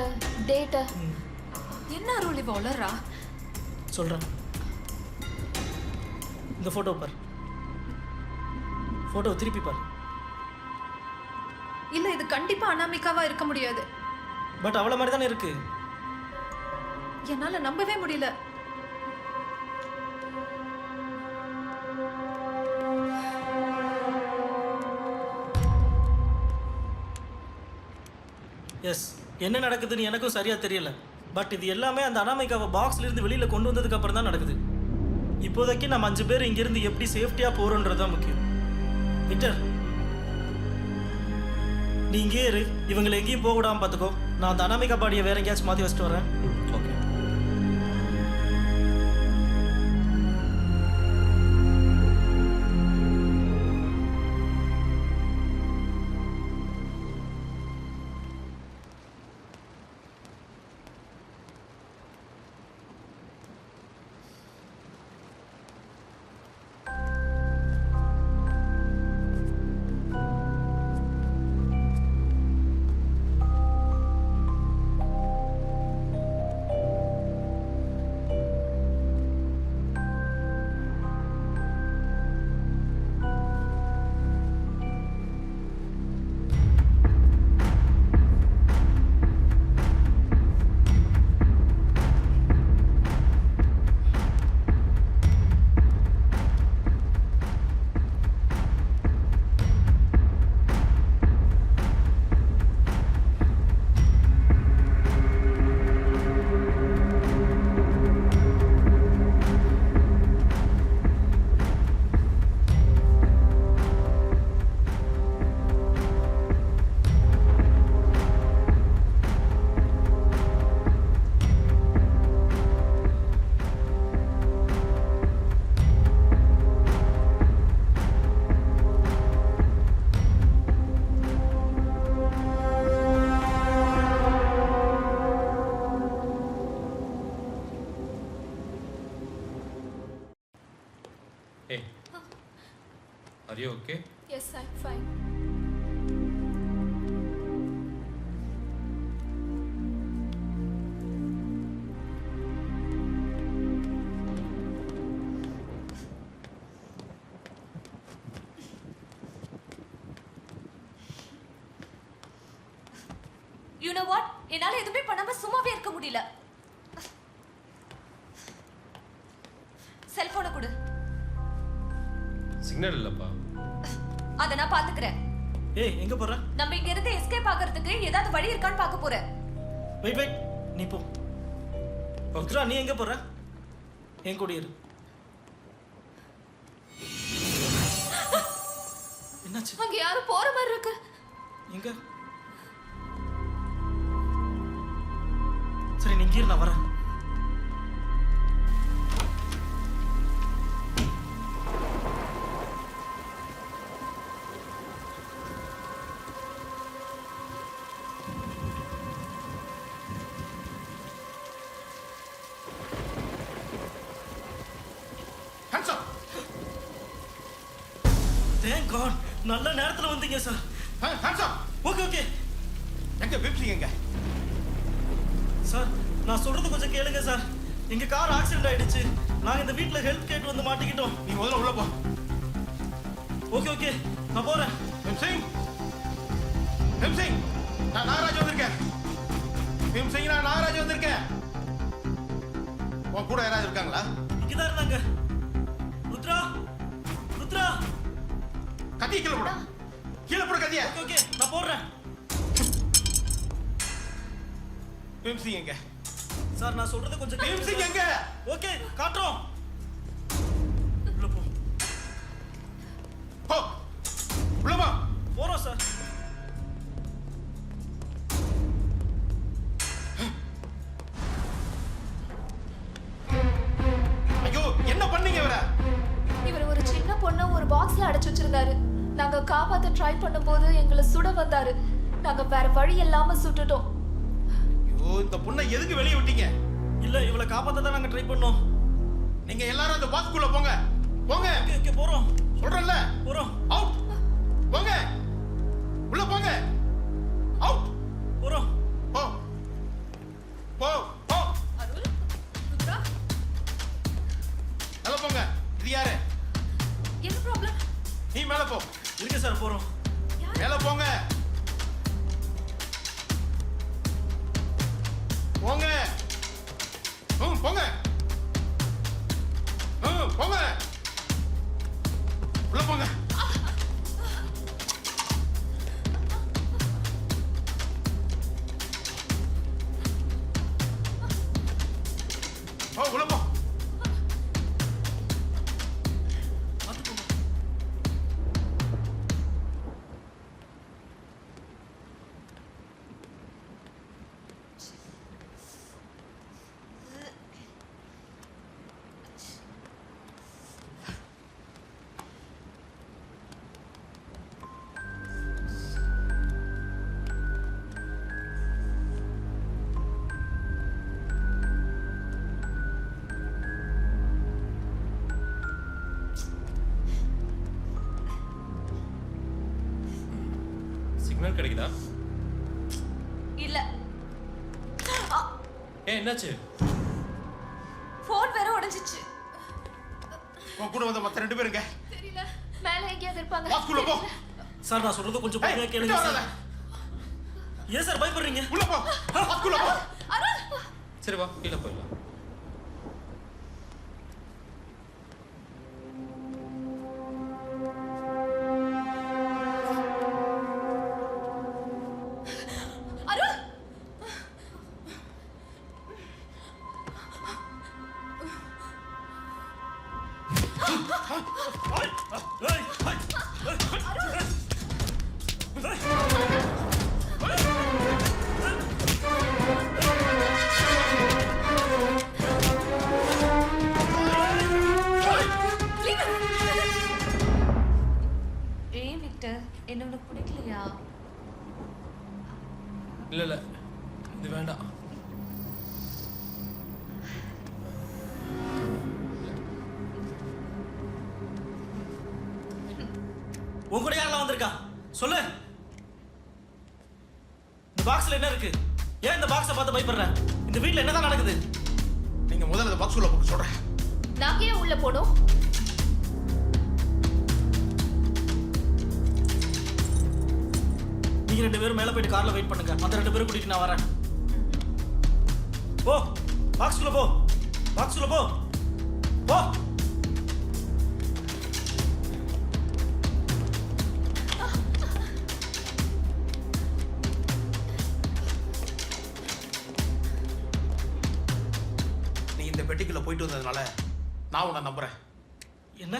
டேட்டை? என்ன அருள் இவ வளர்றா? சொல்றேன். இந்த போட்டோ பார். போட்டோ திருப்பி பார். இல்ல, இது கண்டிப்பா அனாமிகாவா இருக்க முடியாது. பட் அவள மாதிரி தானே இருக்கு. என்னால நம்பவே முடியல. எஸ், என்ன நடக்குதுன்னு எனக்கும் சரியா தெரியல. பட் இது எல்லாமே அந்த அனாமிகாவை பாக்ஸ்ல இருந்து வெளியில கொண்டு வந்ததுக்கு அப்புறம் தான் நடக்குது. இப்போதைக்கு நம்ம 5 பேர் இங்கிருந்து எப்படி சேஃப்டியா போறோன்றதுதான் முக்கியம். விக்டர், நீ இங்கே இரு. இவங்களை எங்கேயும் போக விடாம பாத்துக்கோ. நான் அந்த அனாமிகா பாடியை வேற எங்கேயாச்சும் மாத்தி வச்சுட்டு வரேன். Okay. Hey, are you okay? Yes, I'm fine. You know what, என்னால எதுவுமே பண்ணாம சும்மாவே இருக்க முடியல. செல்போனை கொடு. சிக்னல் இல்லப்பா. அதை நான் பாத்துக்கிறேன். ஏய் எங்க போற? நம்ம இங்க இருந்து எஸ்கேப் ஆகிறதுக்கு ஏதாவது வழி இருக்கான்னு பார்க்க போறேன். வெயிட் நீ போ. ருத்ரா நீ எங்க போற? என் கூட இரு. என்னாச்சு? அங்க யாரும் போற மாதிரி இருக்கு. எங்க? சரி நீ இங்க இரு, நான் வரேன். Thank God. நல்ல நேரத்துல வந்தீங்க சார். Okay okay. எங்க விப்சி எங்க? சார் நான் சொல்றது கொஞ்சம் கேளுங்க சார். எங்க கார் ஆக்சிடென்ட் ஆயிடுச்சு. நாங்க இந்த வீட்ல ஹெல்ப் கேட்டு வந்து மாட்டிக்கிட்டோம். நீ முதல்ல உள்ள போ. ஓகே ஓகே நான் போறேன். விப்சிங் நான் நாகராஜ் வந்திருக்கேன். விப்சிங் நான் நாகராஜ் வந்திருக்கேன். உன் கூட யாராவது இருக்காங்களா? இங்கதான் இருந்தாங்க. ருத்ரா ருத்ரா கத்தியை கீழே போட. கீழே போட கத்திய. ஓகே ஓகே நான் போடுறேன். விப்சிங் எங்க? சார் நான் சொல்றது கொஞ்சம் விப்சிங் எங்க? ஓகே காட்டுறோம். உள்ள போ. போ. உள்ள போ. போறோம் சார். ஐயோ என்ன பண்ணீங்க இவரை? இவர் ஒரு சின்ன பொண்ணை ஒரு பாக்ஸ்ல அடைச்சு வச்சிருந்தாரு. நாங்க காப்பாத்த ட்ரை பண்ணும்போது எங்களை சுட வந்தாரு. நாங்க வேற வழி இல்லாம சுட்டுட்டோம். ஐயோ இந்த பொண்ணை எதுக்கு வெளியே விட்டீங்க? இல்ல இவளை காப்பாத்த தான் நாங்க ட்ரை பண்ணோம். நீங்க எல்லாரும் அந்த பாக்ஸ்க்குள்ள போங்க. போங்க. ஓகே ஓகே போறோம். சொல்றேன்ல. போறோம். அவுட். போங்க. உள்ள போங்க. அவுட். போறோம். போ. போ. போ. அருள், ருத்ரா, மேல போங்க. இது யாரு? என்ன ப்ராப்ளம்? நீ மேல போ. இருக்கு சார் போறோம். மேல போங்க. போங்க. போங்க. போங்க. உள்ள போங்க. உள்ள போ. சிக்னல் கிடைக்குதா? இல்ல. என்னாச்சு? போன் வேற உடைஞ்சிச்சு. உன் கூட வந்த மத்த 2 பேருங்க. தெரியல. மேல எங்கேயாவது இருப்பாங்க. பாஸ்குள்ள போ. சார் நான் சொல்றது கொஞ்சம் பொறுமையா கேளுங்க சார். ஏன் சார் பயப்படுறீங்க? உள்ள போ. பாஸ்குள்ள போ. சரி வா கீழே போயிடலாம். அருள், ஏன் விக்டர், என்ன உனக்கு பிடிக்கலையா? இல்ல இல்ல இது வேண்டாம். உன் கூட யாரெல்லாம் வந்திருக்கா சொல்லு. இந்த பாக்ஸ்ல என்ன இருக்கு? ஏன் இந்த பாக்ஸை பார்த்து பயப்படுற? இந்த வீட்ல என்னதான் நடக்குது? நீங்க முதல்ல இந்த பாக்ஸ்குள்ள போட்டு சொல்றேன். நாங்க ஏன் உள்ள போனோம்? நீ நீங்கள் 2 பேரும் மேலே போயிட்டு காரில் வெயிட் பண்ணுங்க. அந்த 2 பேரும் கூட்டிகிட்டு நான் வரேன். போ, பாக்ஸ்குள்ளே போ, பாக்ஸ்குள்ளே போ, போ. நீ இந்த பெட்டிக்குள்ள போயிட்டு வந்ததுனால நான் உன்னை நம்புறேன். என்ன?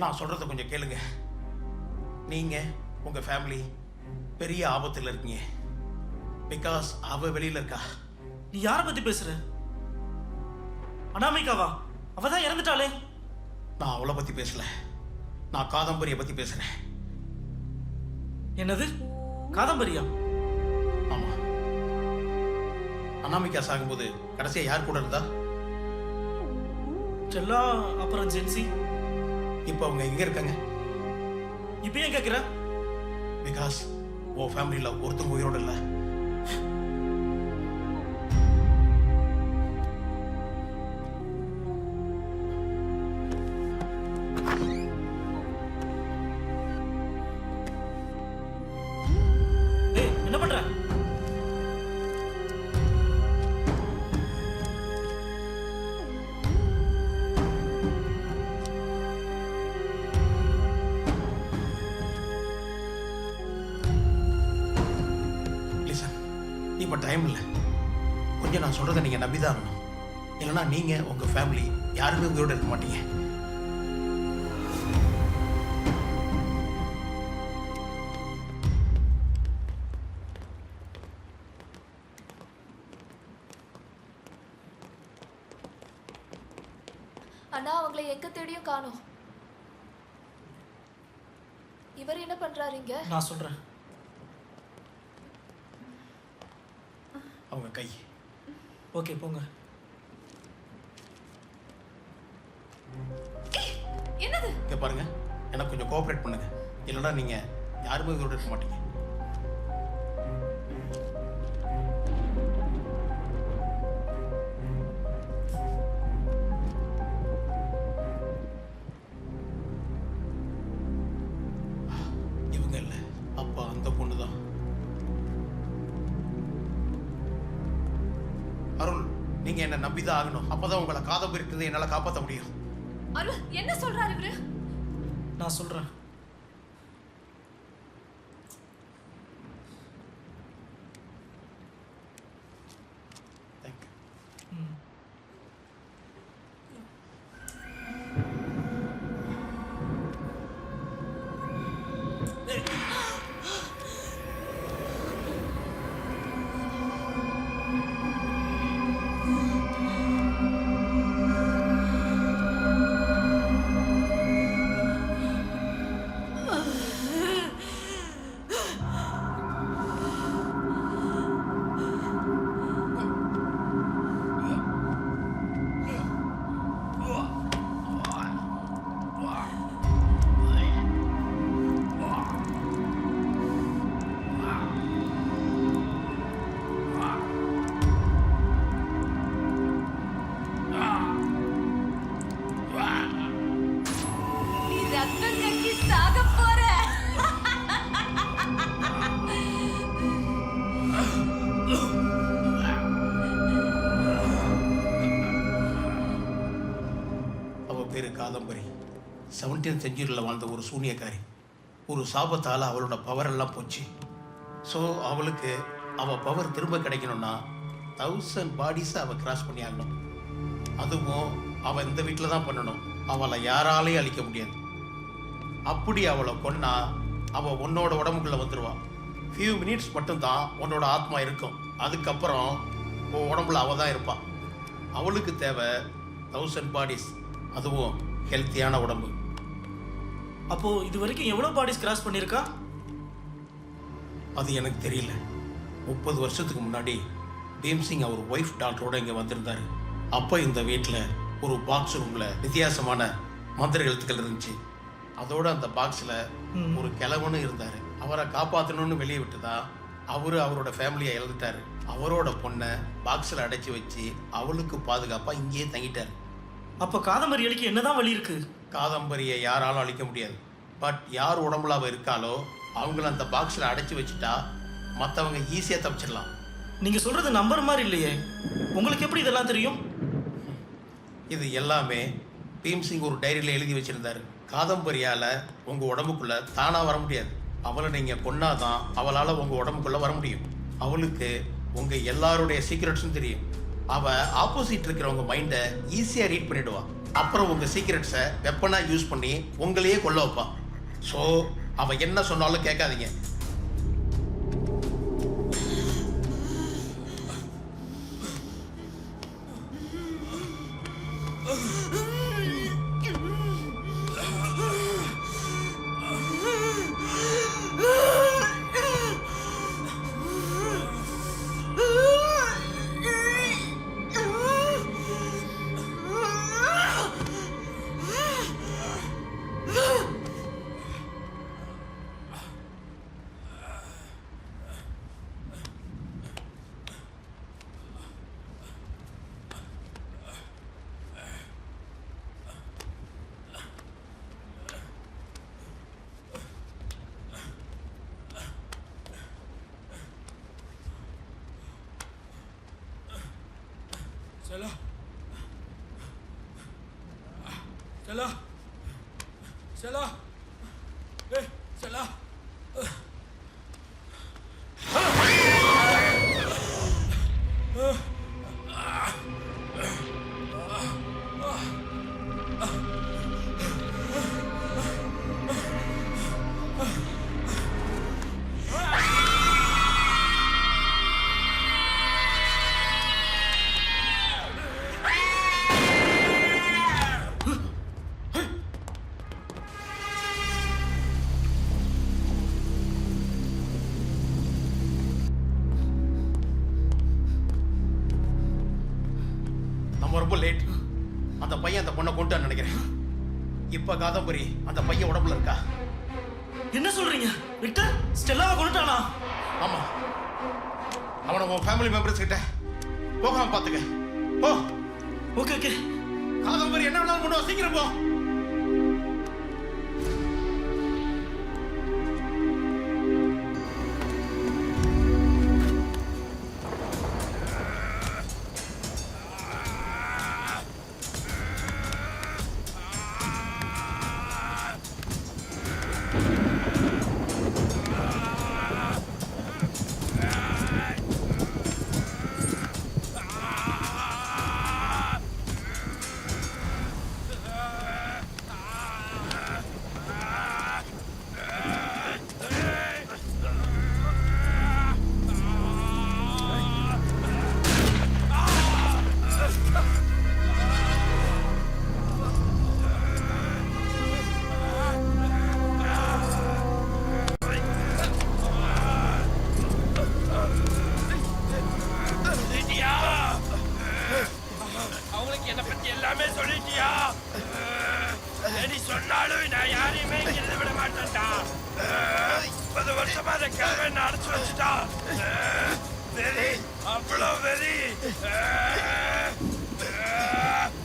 நான் சொல்றத கொஞ்சம் கேளுங்க. நீங்க உங்க ஃபேமிலி பெரிய ஆபத்தில் இருக்கீங்க. பிகாஸ் அவ வெளியில இருக்கா. நீ யாரை பற்றி பேசுகிற? அனாமிகாவா? அவ தான் இறந்துட்டாளே. நான் அவளை பத்தி பேசல, நான் காதம்பரியை பத்தி பேசுறேன். என்னது? காதம்பரியா? ஆமா. அனாமிகா சாகும்போது கடைசியா யார் கூட இருந்தா? செல்லா, அப்புறம் ஜென்சி. இப்போ அவங்க எங்க இருக்காங்க? இப்போ ஏன் கேட்குற? பிகாஸ் உன் ஃபேமிலியில் ஒருத்தங்க உயிரோடு இல்லை. ஏய், என்ன பண்ற? இப்போ டைம் இல்லை. கொஞ்சம் நான் சொல்றதை நீங்க நம்பிதான் ஆகணும். இல்லைன்னா நீங்க உங்க ஃபேமிலி யாருமே உங்களோட இருக்க மாட்டீங்க. அண்ணா அவங்களை எங்க தேடியும் காணோம். இவர் என்ன பண்றாரு இங்க? நான் சொல்றேன். அவங்க கை. ஓகே, போங்க. என்னது? இங்க பாருங்க, எனக்கு கொஞ்சம் கோஆப்ரேட் பண்ணுங்க. இல்லைன்னா நீங்க யாருமே உங்களோட இருக்க மாட்டீங்க. இவங்க இல்லை, அப்பா அந்த பொண்ணு தான். அருள், நீங்க என்ன நம்பிதான் ஆகணும். அப்பதான் உங்களை காதம்பரி இருந்து என்னால காப்பாற்ற முடியும். அருள், என்ன சொல்றாரு இவரு? நான் சொல்றேன். தேங்க்யூ. நீ ரத்தம் கக்கி சாக போற. அவ பேரு காதம்பரி. 17th செஞ்சுரியில் வாழ்ந்த ஒரு சூனியக்காரி. ஒரு சாபத்தால் அவளோட பவர் எல்லாம் போச்சு. ஸோ அவளுக்கு அவள் பவர் திரும்ப கிடைக்கணும்னா 1000 பாடிஸை அவள் கிராஸ் பண்ணி ஆகணும். அதுவும் அவள் இந்த வீட்டில் தான் பண்ணணும். அவளை யாராலையும் அழிக்க முடியாது. அப்படி அவளை கொன்னா அவள் உன்னோட உடம்புக்குள்ளே வந்துடுவாள். ஃபியூ மினிட்ஸ் மட்டும்தான் உன்னோட ஆத்மா இருக்கும். அதுக்கப்புறம் உன் உடம்புல அவள் தான் இருப்பாள். அவளுக்கு தேவை 1000 பாடிஸ், அதுவும் ஹெல்த்தியான உடம்பு. அப்போ இது வரைக்கும் எவ்வளவு பாடிஸ் கிராஸ் பண்ணிருக்கா? அது எனக்கு தெரியல. 30 வருஷத்துக்கு முன்னாடி பீம்சிங் அவர் ஒய்ஃப் டாக்டரோட இங்கே வந்திருந்தாரு. அப்போ இந்த வீட்டில் ஒரு பாக்ஸ் ரூமில் வித்தியாசமான மந்திர எழுத்துக்கள் இருந்துச்சு. அதோட அந்த பாக்ஸில் ஒரு கிழவனும் இருந்தார். அவரை காப்பாற்றணும்னு வெளியே விட்டுதா அவரோட ஃபேமிலியை இழந்துட்டாரு. அவரோட பொண்ணை பாக்ஸில் அடைச்சி வச்சு அவளுக்கு பாதுகாப்பாக இங்கேயே தங்கிட்டார். அப்போ காதம்பரி அழிக்க என்னதான் வழி இருக்கு? காதம்பரியை யாராலும் அழிக்க முடியாது. பட் யார் உடம்புல அவ இருக்காளோ அவங்கள அந்த பாக்ஸில் அடைச்சி வச்சுட்டா மற்றவங்க ஈஸியாக தப்பிச்சிடலாம். நீங்கள் சொல்கிறது நம்புற மாதிரி இல்லையே. உங்களுக்கு எப்படி இதெல்லாம் தெரியும்? இது எல்லாமே பீம்சிங் ஒரு டைரியில் எழுதி வச்சுருந்தாரு. காதம்பரியால் உங்கள் உடம்புக்குள்ளே தானாக வர முடியாது. அவளை நீங்கள் கொன்னாதான் அவளால் உங்கள் உடம்புக்குள்ளே வர முடியும். அவளுக்கு உங்கள் எல்லாருடைய சீக்ரெட்ஸும் தெரியும். அவள் ஆப்போசிட் இருக்கிறவங்க மைண்டை ஈஸியாக ரீட் பண்ணிவிடுவான். அப்புறம் உங்கள் சீக்ரெட்ஸை வெப்பனாக யூஸ் பண்ணி உங்களையே கொல்ல வைப்பான். ஸோ அவள் என்ன சொன்னாலும் கேட்காதீங்க. चलो चलो चलो चलो ரொம்ப லேட். அந்த பையன் அந்த பொண்ணை கொண்டான்னு நினைக்கிறேன். இப்ப காதம்பரி அந்த பையன் உடம்புல இருக்கா. என்ன சொல்றீங்க? விக்டர் ஸ்டெல்லாவை கொண்டுட்டானா? ஆமா. அவனை உன் ஃபேமிலி மெம்பர்ஸ் கிட்ட போகாம பாத்துக்க. போ. Okay okay. காதம்பரி என்ன வேணாலும் கொண்டு வா, சீக்கிரம் போ.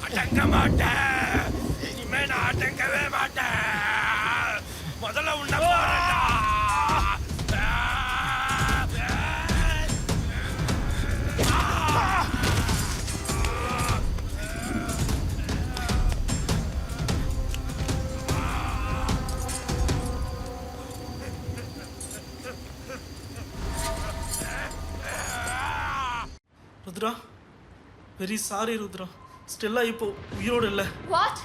அடங்க மாட்டேன். இனிமே நான் அடங்கவே மாட்டேன். முதல்ல உன்னை பாருடா. Rudra, very sorry Rudra. Stella இப்போ உயிரோடு இல்லை. வாட்?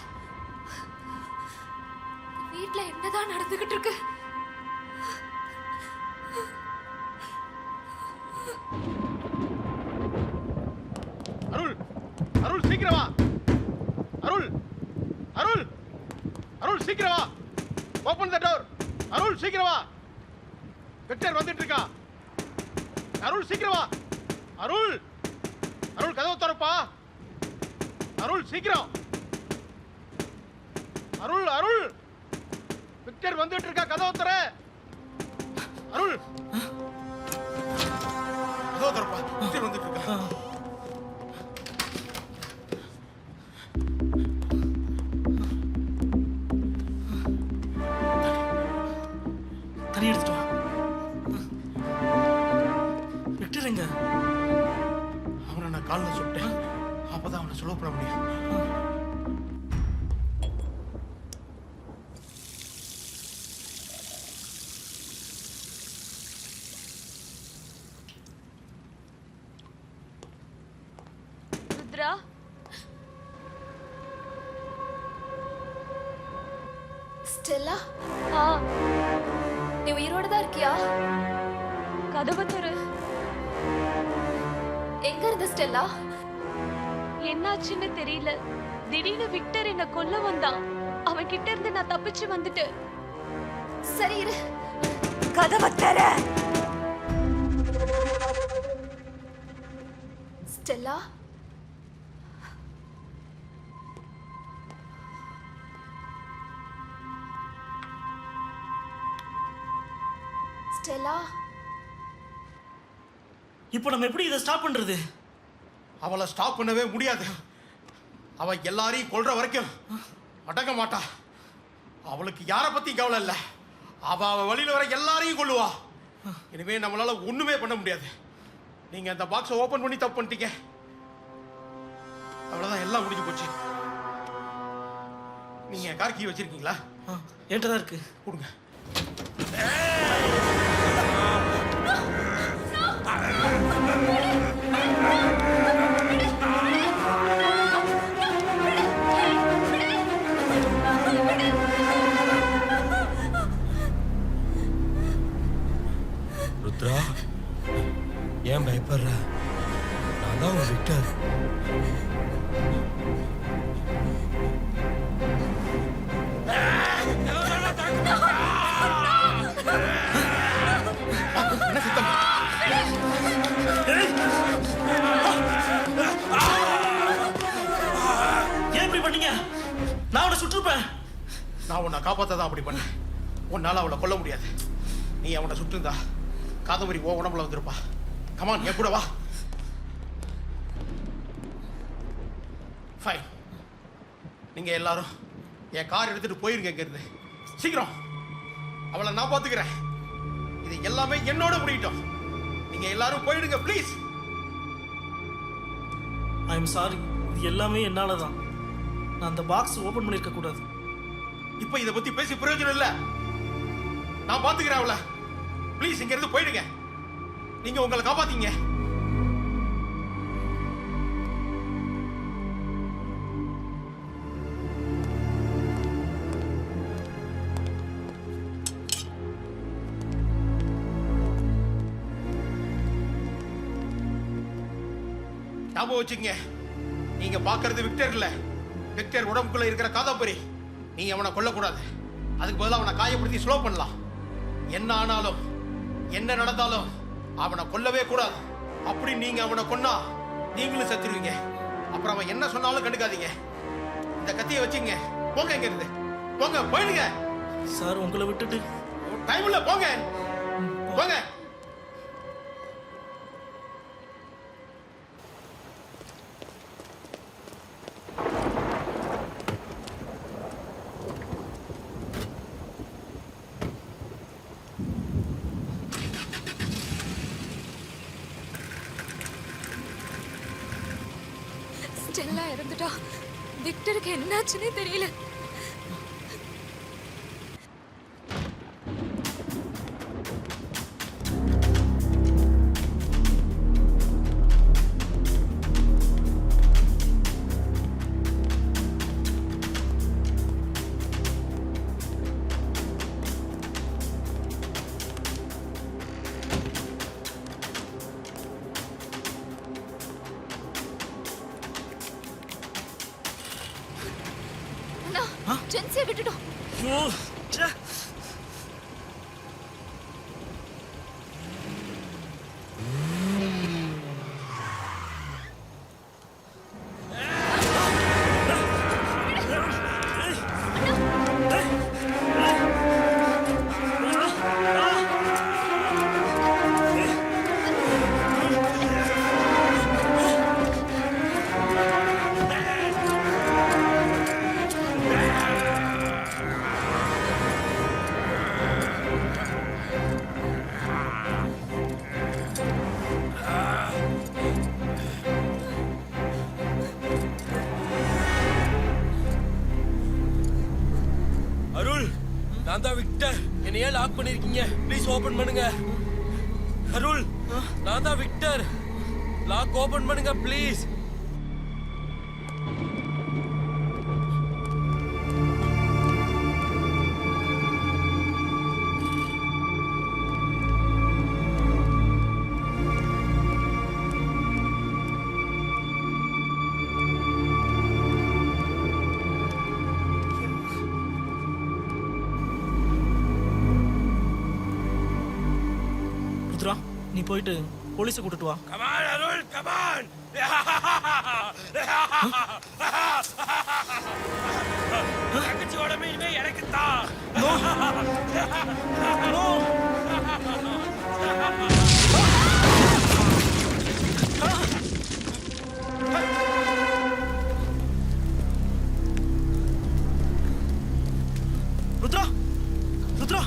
வீட்ல என்னதான் நடந்துகிட்டு இருக்கு? அருள், அருள் சீக்கிரம் வா. அருள், அருள், அருள் சீக்கிரம் வா. ஓபன் தி டோர். அருள் சீக்கிரம் வா. விக்டர் வந்துட்டு இருக்கா. அருள் சீக்கிரம் வா. அருள், அருள் கதவு திறப்பா. அருள் சீக்கிரம். அருள், அருள் விக்டர் வந்துட்டு இருக்கா. கதவு திற. அருள் கதவு திறப்பா. விக்டர் வந்துட்டு இருக்கா. தண்ணி எடுத்துட்டு வா. அலோவ் பண்ண முடியும். ருத்ரா, ஸ்டெல்லா, ஆ, நீ உயிரோட தான் இருக்கியா? கதவை திற. எங்க இருந்த ஸ்டெல்லா? என்னாச்சுன்னு தெரியல. திடீர்னு விக்டர் என்ன கொல்ல வந்தான். அவன் கிட்ட இருந்து நான் தப்பிச்சு வந்துட்டேன். சரி இரு. கதவை திற. ஸ்டெல்லா, ஸ்டெல்லா, இப்போ நம்ம எப்படி இதை ஸ்டாப் பண்றது? அவளை ஸ்டாப் பண்ணவே முடியாது. அவ எல்லாரையும் கொல்ற வரைக்கும் அடங்க மாட்டா. அவளுக்கு யாரை பத்தி கவலை இல்லை. அவ வழியில வர எல்லாரையும் கொல்லுவா. இனிமே நம்மளால ஒண்ணுமே பண்ண முடியாது. நீங்க அந்த பாக்ஸை ஓபன் பண்ணி தப்பு பண்ணிட்டீங்க. அவ்வளவுதான், எல்லாம் முடிஞ்சு போச்சு. நீங்க கார் கீ வச்சிருக்கீங்களா? என்கிட்ட தான் இருக்கு. கொடுங்க. ருத்ரா, ஏன் பயப்படுற? நான் தான் உன் விக்டர். என்ன சித்தம்? ஏன் இப்படி பண்ணீங்க? நான் அவனை சுட்டிருப்பேன். நான் உன்னை காப்பாத்தான் அப்படி பண்ணேன். உன்னால அவளை கொல்ல முடியாது. நீ அவனை சுட்டிருந்தா காதம்பரி ஓ உடம்புல வந்திருப்பா. கமான், என் கூட வா. ஃபைன், நீங்க எல்லாரும் என் கார் எடுத்துட்டு போயிருங்க இங்க இருந்து. சீக்கிரம். அவளை நான் பாத்துக்கிறேன். இது எல்லாமே என்னோட முடியட்டும். நீங்க எல்லாரும் போயிடுங்க ப்ளீஸ். I am sorry. இது எல்லாமே என்னால தான். நான் அந்த பாக்ஸ் ஓபன் பண்ணிருக்க கூடாது. இப்போ இதை பத்தி பேசி பிரயோஜனம் இல்ல. நான் பாத்துக்கிறேன் அவளை. ப்ளீஸ் இங்க இருந்து போயிடுங்க. நீங்க உங்களை காப்பாத்தீங்க. ஞாபகம் வச்சுங்க, நீங்க பாக்குறது விக்டர் இல்ல. விக்டர் உடம்புக்குள்ள இருக்கிற காதம்பரி. நீ அவனை கொல்லக்கூடாது. அதுக்கு பதிலா அவனை காயப்படுத்தி ஸ்லோ பண்ணலாம். என்ன ஆனாலும் என்ன நடந்தாலும் அவனை கொல்லவே கூடாது. அப்படி நீங்க அவனை கொன்னா நீங்களும் செத்துருவீங்க. அப்புறம் அவன் என்ன சொன்னாலும் கண்டுக்காதீங்க. இந்த கத்தியை வச்சுங்க. போங்க இங்க இருந்து. போங்க, போயிடுங்க. சார், உங்களை விட்டுட்டு டைம் இல்ல. போங்க போங்க. ஸ்டெல்லா இறந்துட்டா. விக்டருக்கு என்னாச்சுன்னே தெரியல. ஜென்சியை விட்டுட்டோம். ஐயோ, ச்சே. நான் தான் விக்டர். என்னை ஏன் லாக் பண்ணிருக்கீங்க? ப்ளீஸ் ஓபன் பண்ணுங்க. அருள், நான் தான் விக்டர். லாக் ஓபன் பண்ணுங்க ப்ளீஸ். ருத்ரா, நீ போயிட்டு போலீஸை கூட்டிட்டு வா. கமான் அருள், கமான். தங்கச்சியோட மீனே எனக்கு தான். ருத்ரா, ருத்ரா,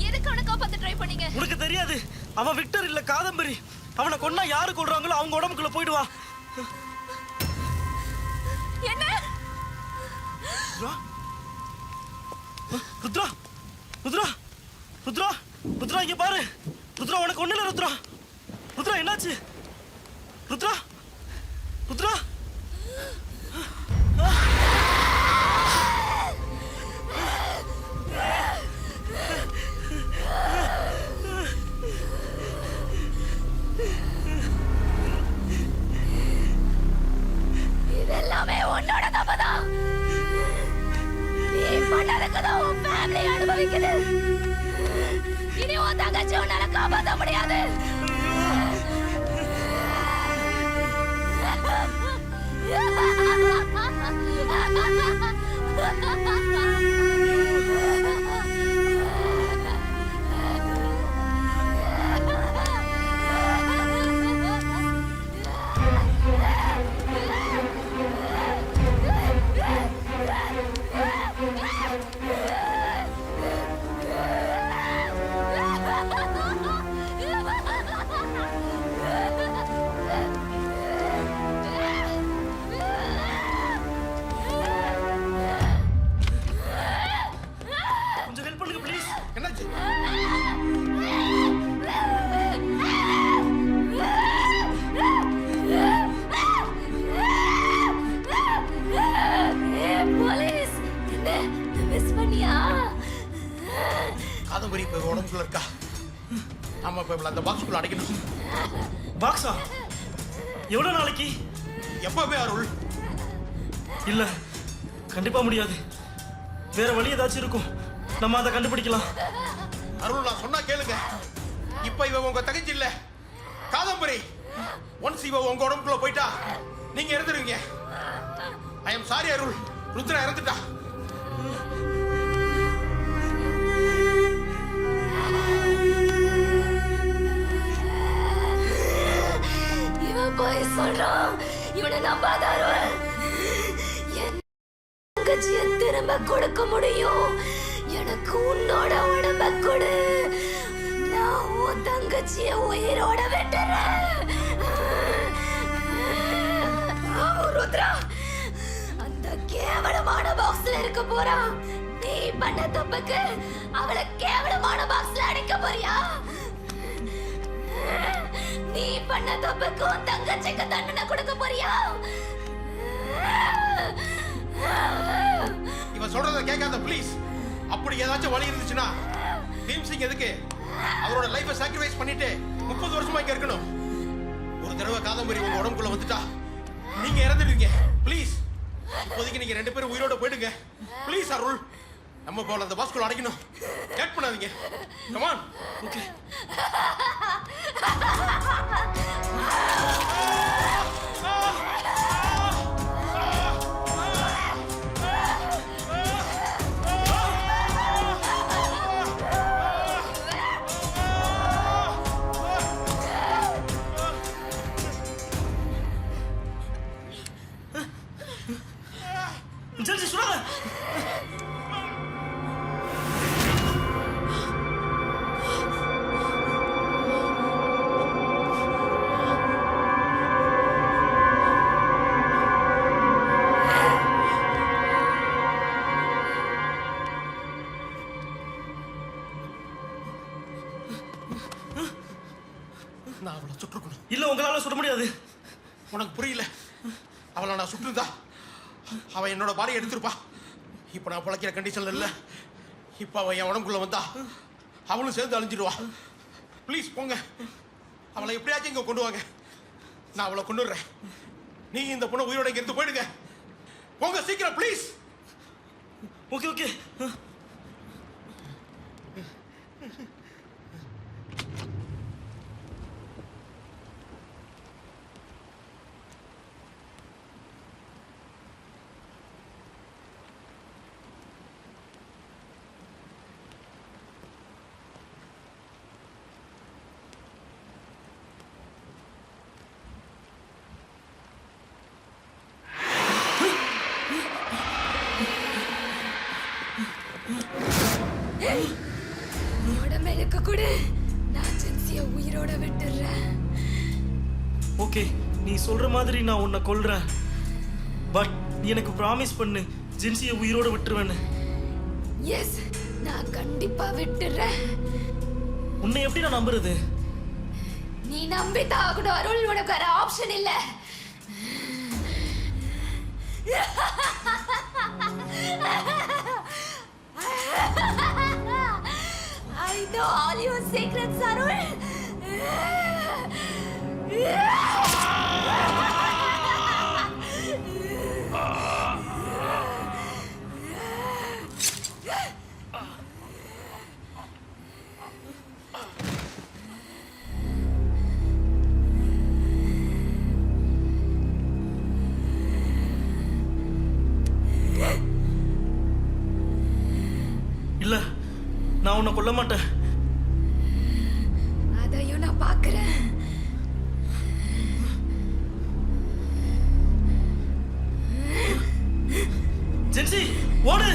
எதுக்கு அவனை காப்பாத்த ட்ரை பண்ணீங்க? உனக்கு தெரியாது, அவன் விக்டர் இல்ல காதம்பரி. அவனை கொன்னா யாரு கொல்றாங்களோ அவங்க உடம்புக்குள்ள போயிடுவா. என்ன? ருத்ரா, ருத்ரா, ருத்ரா, ருத்ரா, இங்க பாரு. ருத்ரா, உனக்கு ஒண்ணு இல்ல. ருத்ரா, ருத்ரா, என்னாச்சு? ருத்ரா, ருத்ரா, இதெல்லாமே உன்னோட தப்புதான். நீ பண்ணதுக்குதான் உன் ஃபேமிலி அனுபவிக்குது. இனி உன் தங்கச்சி உன்னால காப்பாற்ற முடியாது. கொஞ்சம் ஹெல்ப் பண்ணுங்க ப்ளீஸ். என்னாச்சு? போலீஸ், மிஸ் பண்ணியா? காதம்பரி இப்போ உடம்புக்குள்ள இருக்கா. நம்ம இப்போ அந்த பாக்ஸ்குள்ள அடைக்கணும். பாக்ஸா? எவ்வளவு நாளைக்கு? எப்பவே அருள்? இல்ல, கண்டிப்பா முடியாது. வேற வழி ஏதாச்சும் இருக்கும், நம்ம அதை கண்டுபிடிக்கலாம். அருள், நான் சொன்னா கேளுங்க. இப்ப இவ உங்க தங்கச்சி இல்ல, காதம்பரி. ஒன்ஸ் இவ உங்க உடம்புக்குள்ள போயிட்டா நீங்க இறந்துருவீங்க. ஐ எம் சாரி அருள், ருத்ரா இறந்துட்டா. இவன் போய் சொல்றான். இவனை நம்பாத அருள். என் தங்கச்சியை திரும்ப கொடுக்க முடியும். எனக்கு உன்னோட உடம்ப கொடு. நான் உன் தங்கச்சியை உயிரோட விட்டுறேன். ருத்ரா, அந்த கேவலமான பாக்ஸ்ல இருக்க போறான். நீ பண்ண தப்புக்கு அவளை கேவலமான பாக்ஸ்ல அடைக்க போறியா? நீ பண்ண தப்புக்கு உன் தங்கச்சிக்கு தண்டனை கொடுக்க போறியா? இவன் சொல்றத கேட்காத ப்ளீஸ். அப்படி ஏதாச்சும் வழி இருந்துச்சுன்னா பீம் சிங் எதுக்கு அவரோட லைஃபை சாக்ரிஃபைஸ் பண்ணிட்டு 30 வருஷமா இங்க இருக்கணும்? ஒரு தடவை காதம்பரி உங்க உடம்புக்குள்ள வந்துட்டா நீங்க இறந்துடுவீங்க. ப்ளீஸ், இப்போதைக்கு நீங்க 2 பேரும் உயிரோட போயிடுங்க. ப்ளீஸ் அருள், நம்ம போல அந்த பாஸ்குள்ள அடைக்கணும். கேட் பண்ணாதீங்க. Come on. ஓகே. ஜல்தி சுடாத. சுட முடியாது. உனக்கு புரியல. அவளை நான் சுட்டுருந்தா அவன் என்னோட பாடியை எடுத்துருப்பா. இப்போ நான் பிழைக்கிற கண்டிஷனில் இல்லை. இப்போ அவன் என் உடம்புக்குள்ளே வந்தா அவளும் சேர்ந்து அழிஞ்சிடுவா. ப்ளீஸ் போங்க, அவளை எப்படியாச்சும் இங்கே கொண்டு வாங்க. நான் அவளை கொண்டு வர்றேன். நீங்கள் இந்த பொண்ணை உயிரோட இங்கே இருந்து போயிடுங்க. போங்க சீக்கிரம் ப்ளீஸ். Okay okay. உடம்பெடுக்க கூட நான் ஜென்சியை உயிரோட விட்டுடுறேன். ஓகே, நீ சொல்ற மாதிரி நான் உன்னை கொல்றேன். பட் நீ எனக்கு ப்ராமிஸ் பண்ணு, ஜென்சியை உயிரோட விட்டுருவேன்னு. எஸ், நான் கண்டிப்பா விட்டுடுறேன். உன்னை எப்படி நான் நம்புறது? நீ நம்பித்தான் ஆகணும் அருள், உனக்கு வேற ஆப்ஷன் இல்ல. I know all your secrets, Arul. இல்ல, நான் உன்னை கொல்ல மாட்டேன். அதையும் நான் பார்க்கிறேன். ஜென்சி, ஓடு.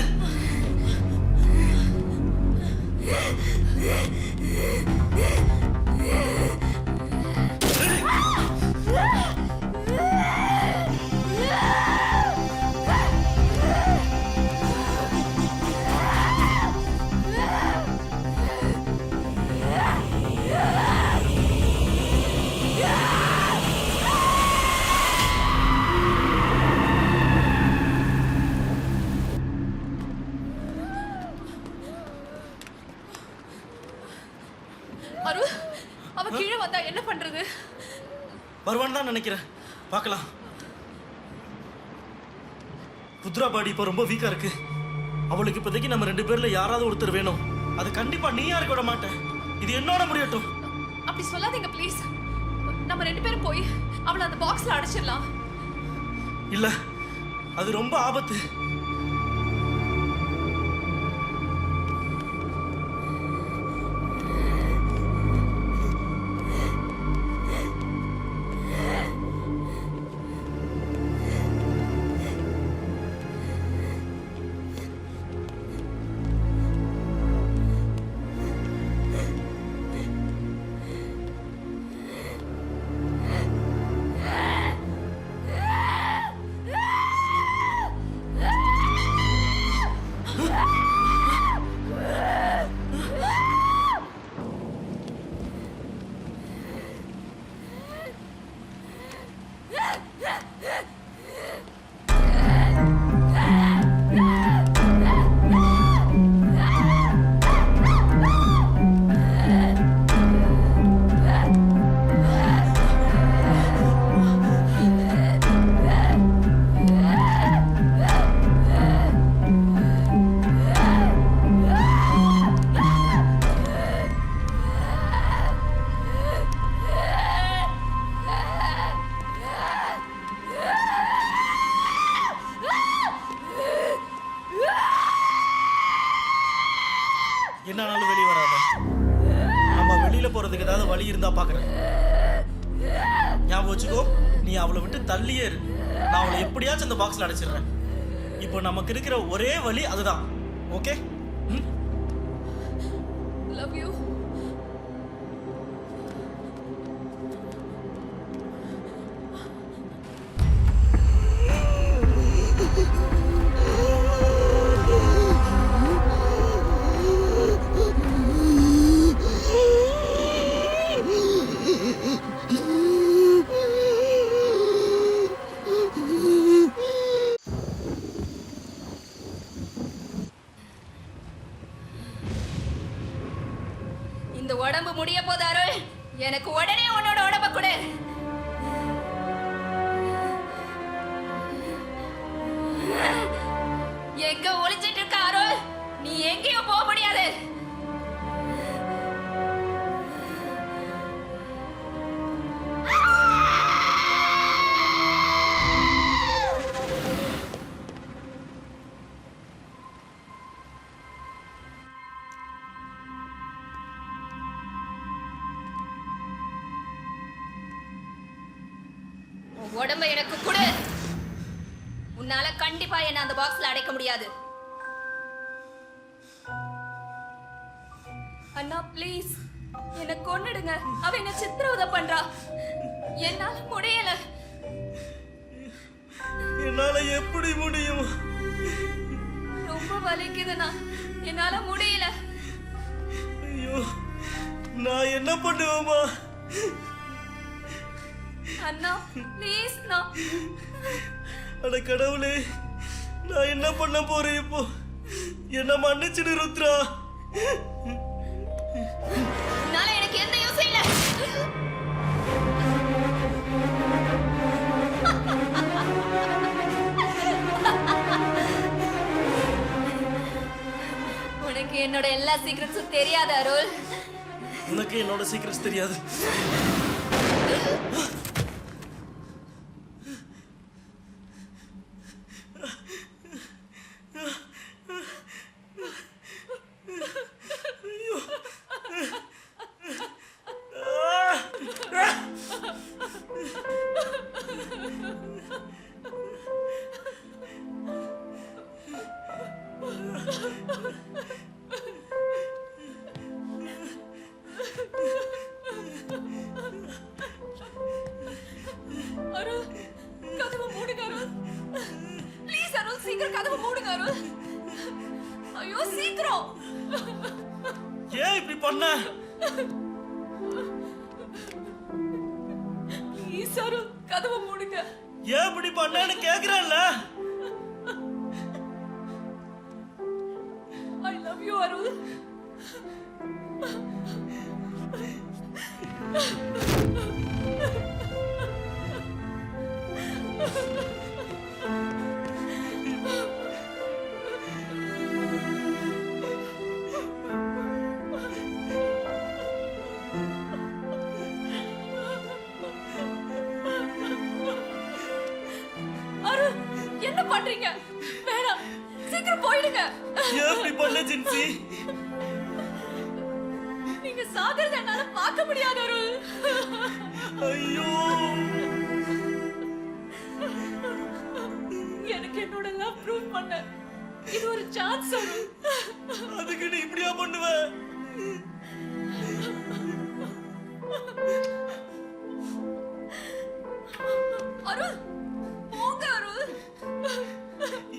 அருள், அவ கீழே வந்தா என்ன பண்றது? வருவான்னு தான் நினைக்கிறேன். பார்க்கலாம். ருத்ரா பாடி இப்போ ரொம்ப வீக்கா இருக்கு. அவளுக்கு இப்போதைக்கு நம்ம 2 பேர்ல யாராவது ஒருத்தர் வேணும். அது கண்டிப்பா நீயா இருக்க விட மாட்டேன். இது என்னோட முடியட்டும். அப்படி சொல்லாதீங்க ப்ளீஸ். நம்ம 2 பேரும் போய் அவளை அந்த பாக்ஸ்ல அடைச்சிடலாம். இல்ல, அது ரொம்ப ஆபத்து. என்னாலும் வெளியே வராத. நம்ம வெளியில போறதுக்கு ஏதாவது வழி இருந்தா பாக்குறேன். ஞாபகம் வச்சுக்கோ, நீ அவளை விட்டு தள்ளியே இரு. நான் அவளை எப்படியாச்சும் அந்த பாக்ஸ்ல அடைச்சிடுறேன். இப்போ நமக்கு இருக்கிற ஒரே வழி அதுதான். ஓகே? Love you. முடிய போது அருள். எனக்கு உடனே உன்னோட உடம்ப கொடு. எங்க ஒளிஞ்சிட்டு இருக்க அருள்? நீ எங்கேயும் போக முடியாது. உடம்ப எனக்கு கொடு. உன்னால கண்டிப்பா என்ன அந்த பாக்ஸ்ல அடைக்க முடியாது. அண்ணா ப்ளீஸ் என்ன கொன்னுடுங்க. அவ என்ன சித்திரவதை பண்றா. என்னால முடியல. என்னால எப்படி முடியும்? ரொம்ப வலிக்குதுண்ணா. என்னால முடியல. ஐயோ, நான் என்ன பண்ணுவேமா? அண்ணா ப்ளீஸ் அண்ணா. அட கடவுளே, நான் என்ன பண்ண போறேன் இப்போ? என்ன மன்னிச்சிடு ருத்ரா. உன்னால எனக்கு எந்த யூஸும் இல்ல. உனக்கு என்னோட எல்லா சீக்ரெட்ஸும் தெரியாது அருள். உனக்கு என்னோட சீக்ரெட்ஸ் தெரியாது. அருள், கதவை மூடுங்க அருள். ப்ளீஸ் அருள், சீக்கிரம் கதவை மூடுங்க அருள். ஐயோ சீக்கிரம். ஏன் இப்படி பண்ண? ப்ளீஸ் அருள், கதவை மூடுங்க. ஏன் இப்படி பண்ணேன்னு கேக்குறேன்ல. I love you அருள். அருள், என்ன பண்றீங்க? வேணாம், சீக்கிரம் போயிடுங்க. ஏன் இப்படி பண்ண ஜின்சி? நீங்க சாகிறத என்னால பார்க்க முடியாது அருள். ஐயோ, எனக்கு என்னோட லவ் ப்ரூவ் பண்ண இது ஒரு சான்ஸ் அருள். அதுக்கு நீ இப்படியா பண்ணுவ? அருள், போங்க அருள்.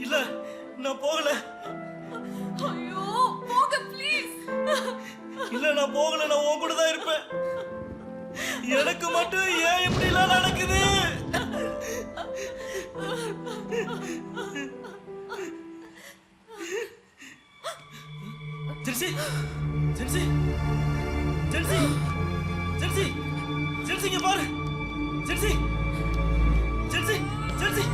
இல்ல, நான் போகல. ஐயோ போங்க ப்ளீஸ். இல்ல, நான் போகல. நான் உன் கூட தான் இருப்பேன். எனக்கு மட்டும் ஏன் இப்படி எல்லாம் நடக்குது? ஜென்சி, ஜென்சி, ஜென்சி, ஜென்சி, ஜென்சி, இங்க பாரு. ஜென்சி, ஜென்சி, ஜென்சி.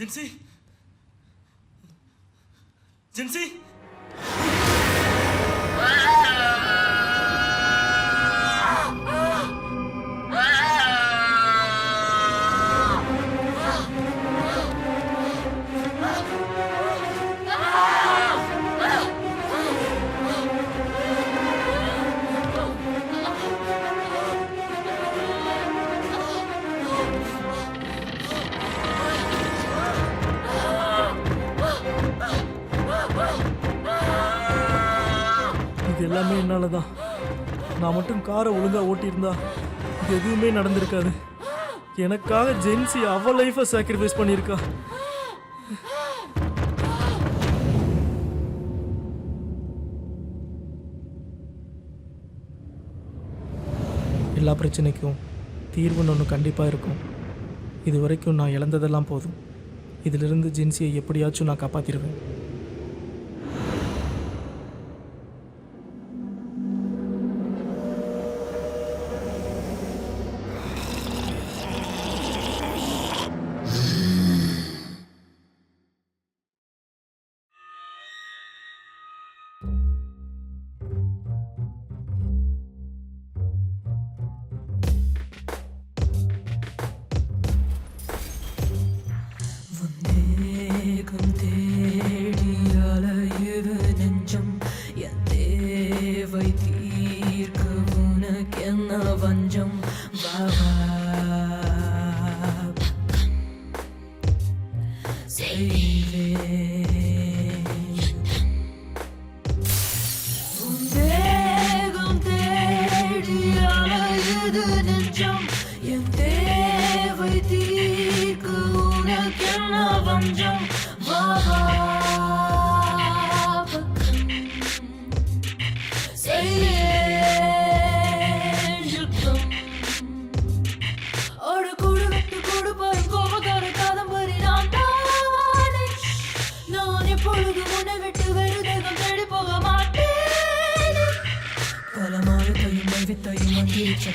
ஜென்சி ஜென்சி இது எல்லாமே என்னால தான். நான் மட்டும் காரை ஒழுங்காக ஓட்டியிருந்தா இது எதுவுமே நடந்திருக்காது. எனக்காக ஜென்சி அவ லைஃபை சாக்ரிஃபைஸ் பண்ணியிருக்கா. எல்லா பிரச்சனைக்கும் தீர்வுன்னு ஒன்று கண்டிப்பாக இருக்கும். இது வரைக்கும் நான் இழந்ததெல்லாம் போதும். இதிலிருந்து ஜென்சியை எப்படியாச்சும் நான் காப்பாற்றிடுவேன்.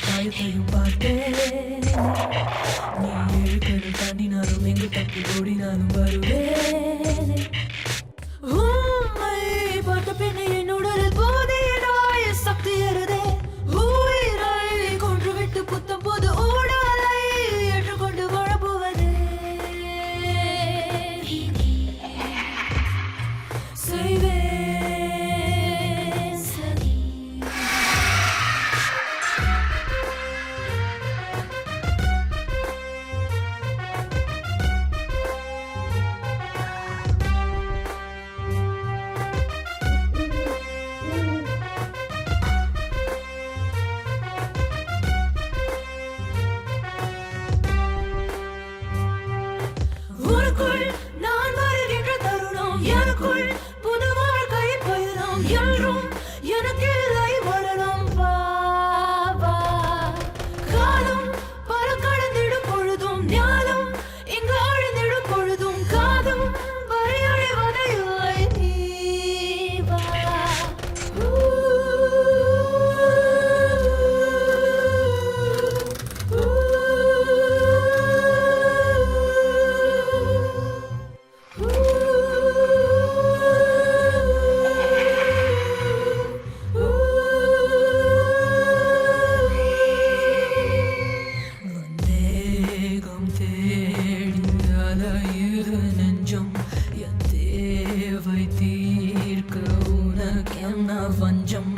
காயத்தையும் பார்த்தேன். நீ எழுக்கடல் தாண்டினாலும் எங்கு தப்பி ஓடினாலும் வருவேன். உம்மை பார்த்த பின்னே என்னுடைய போதையனாய சக்தி அறுதே. உயிரை கொன்றுவிட்டு புத்தம் போது ஓடாலை ஏற்றுக்கொண்டு வாழப்போவதே. செய்வேன் வஞ்சம்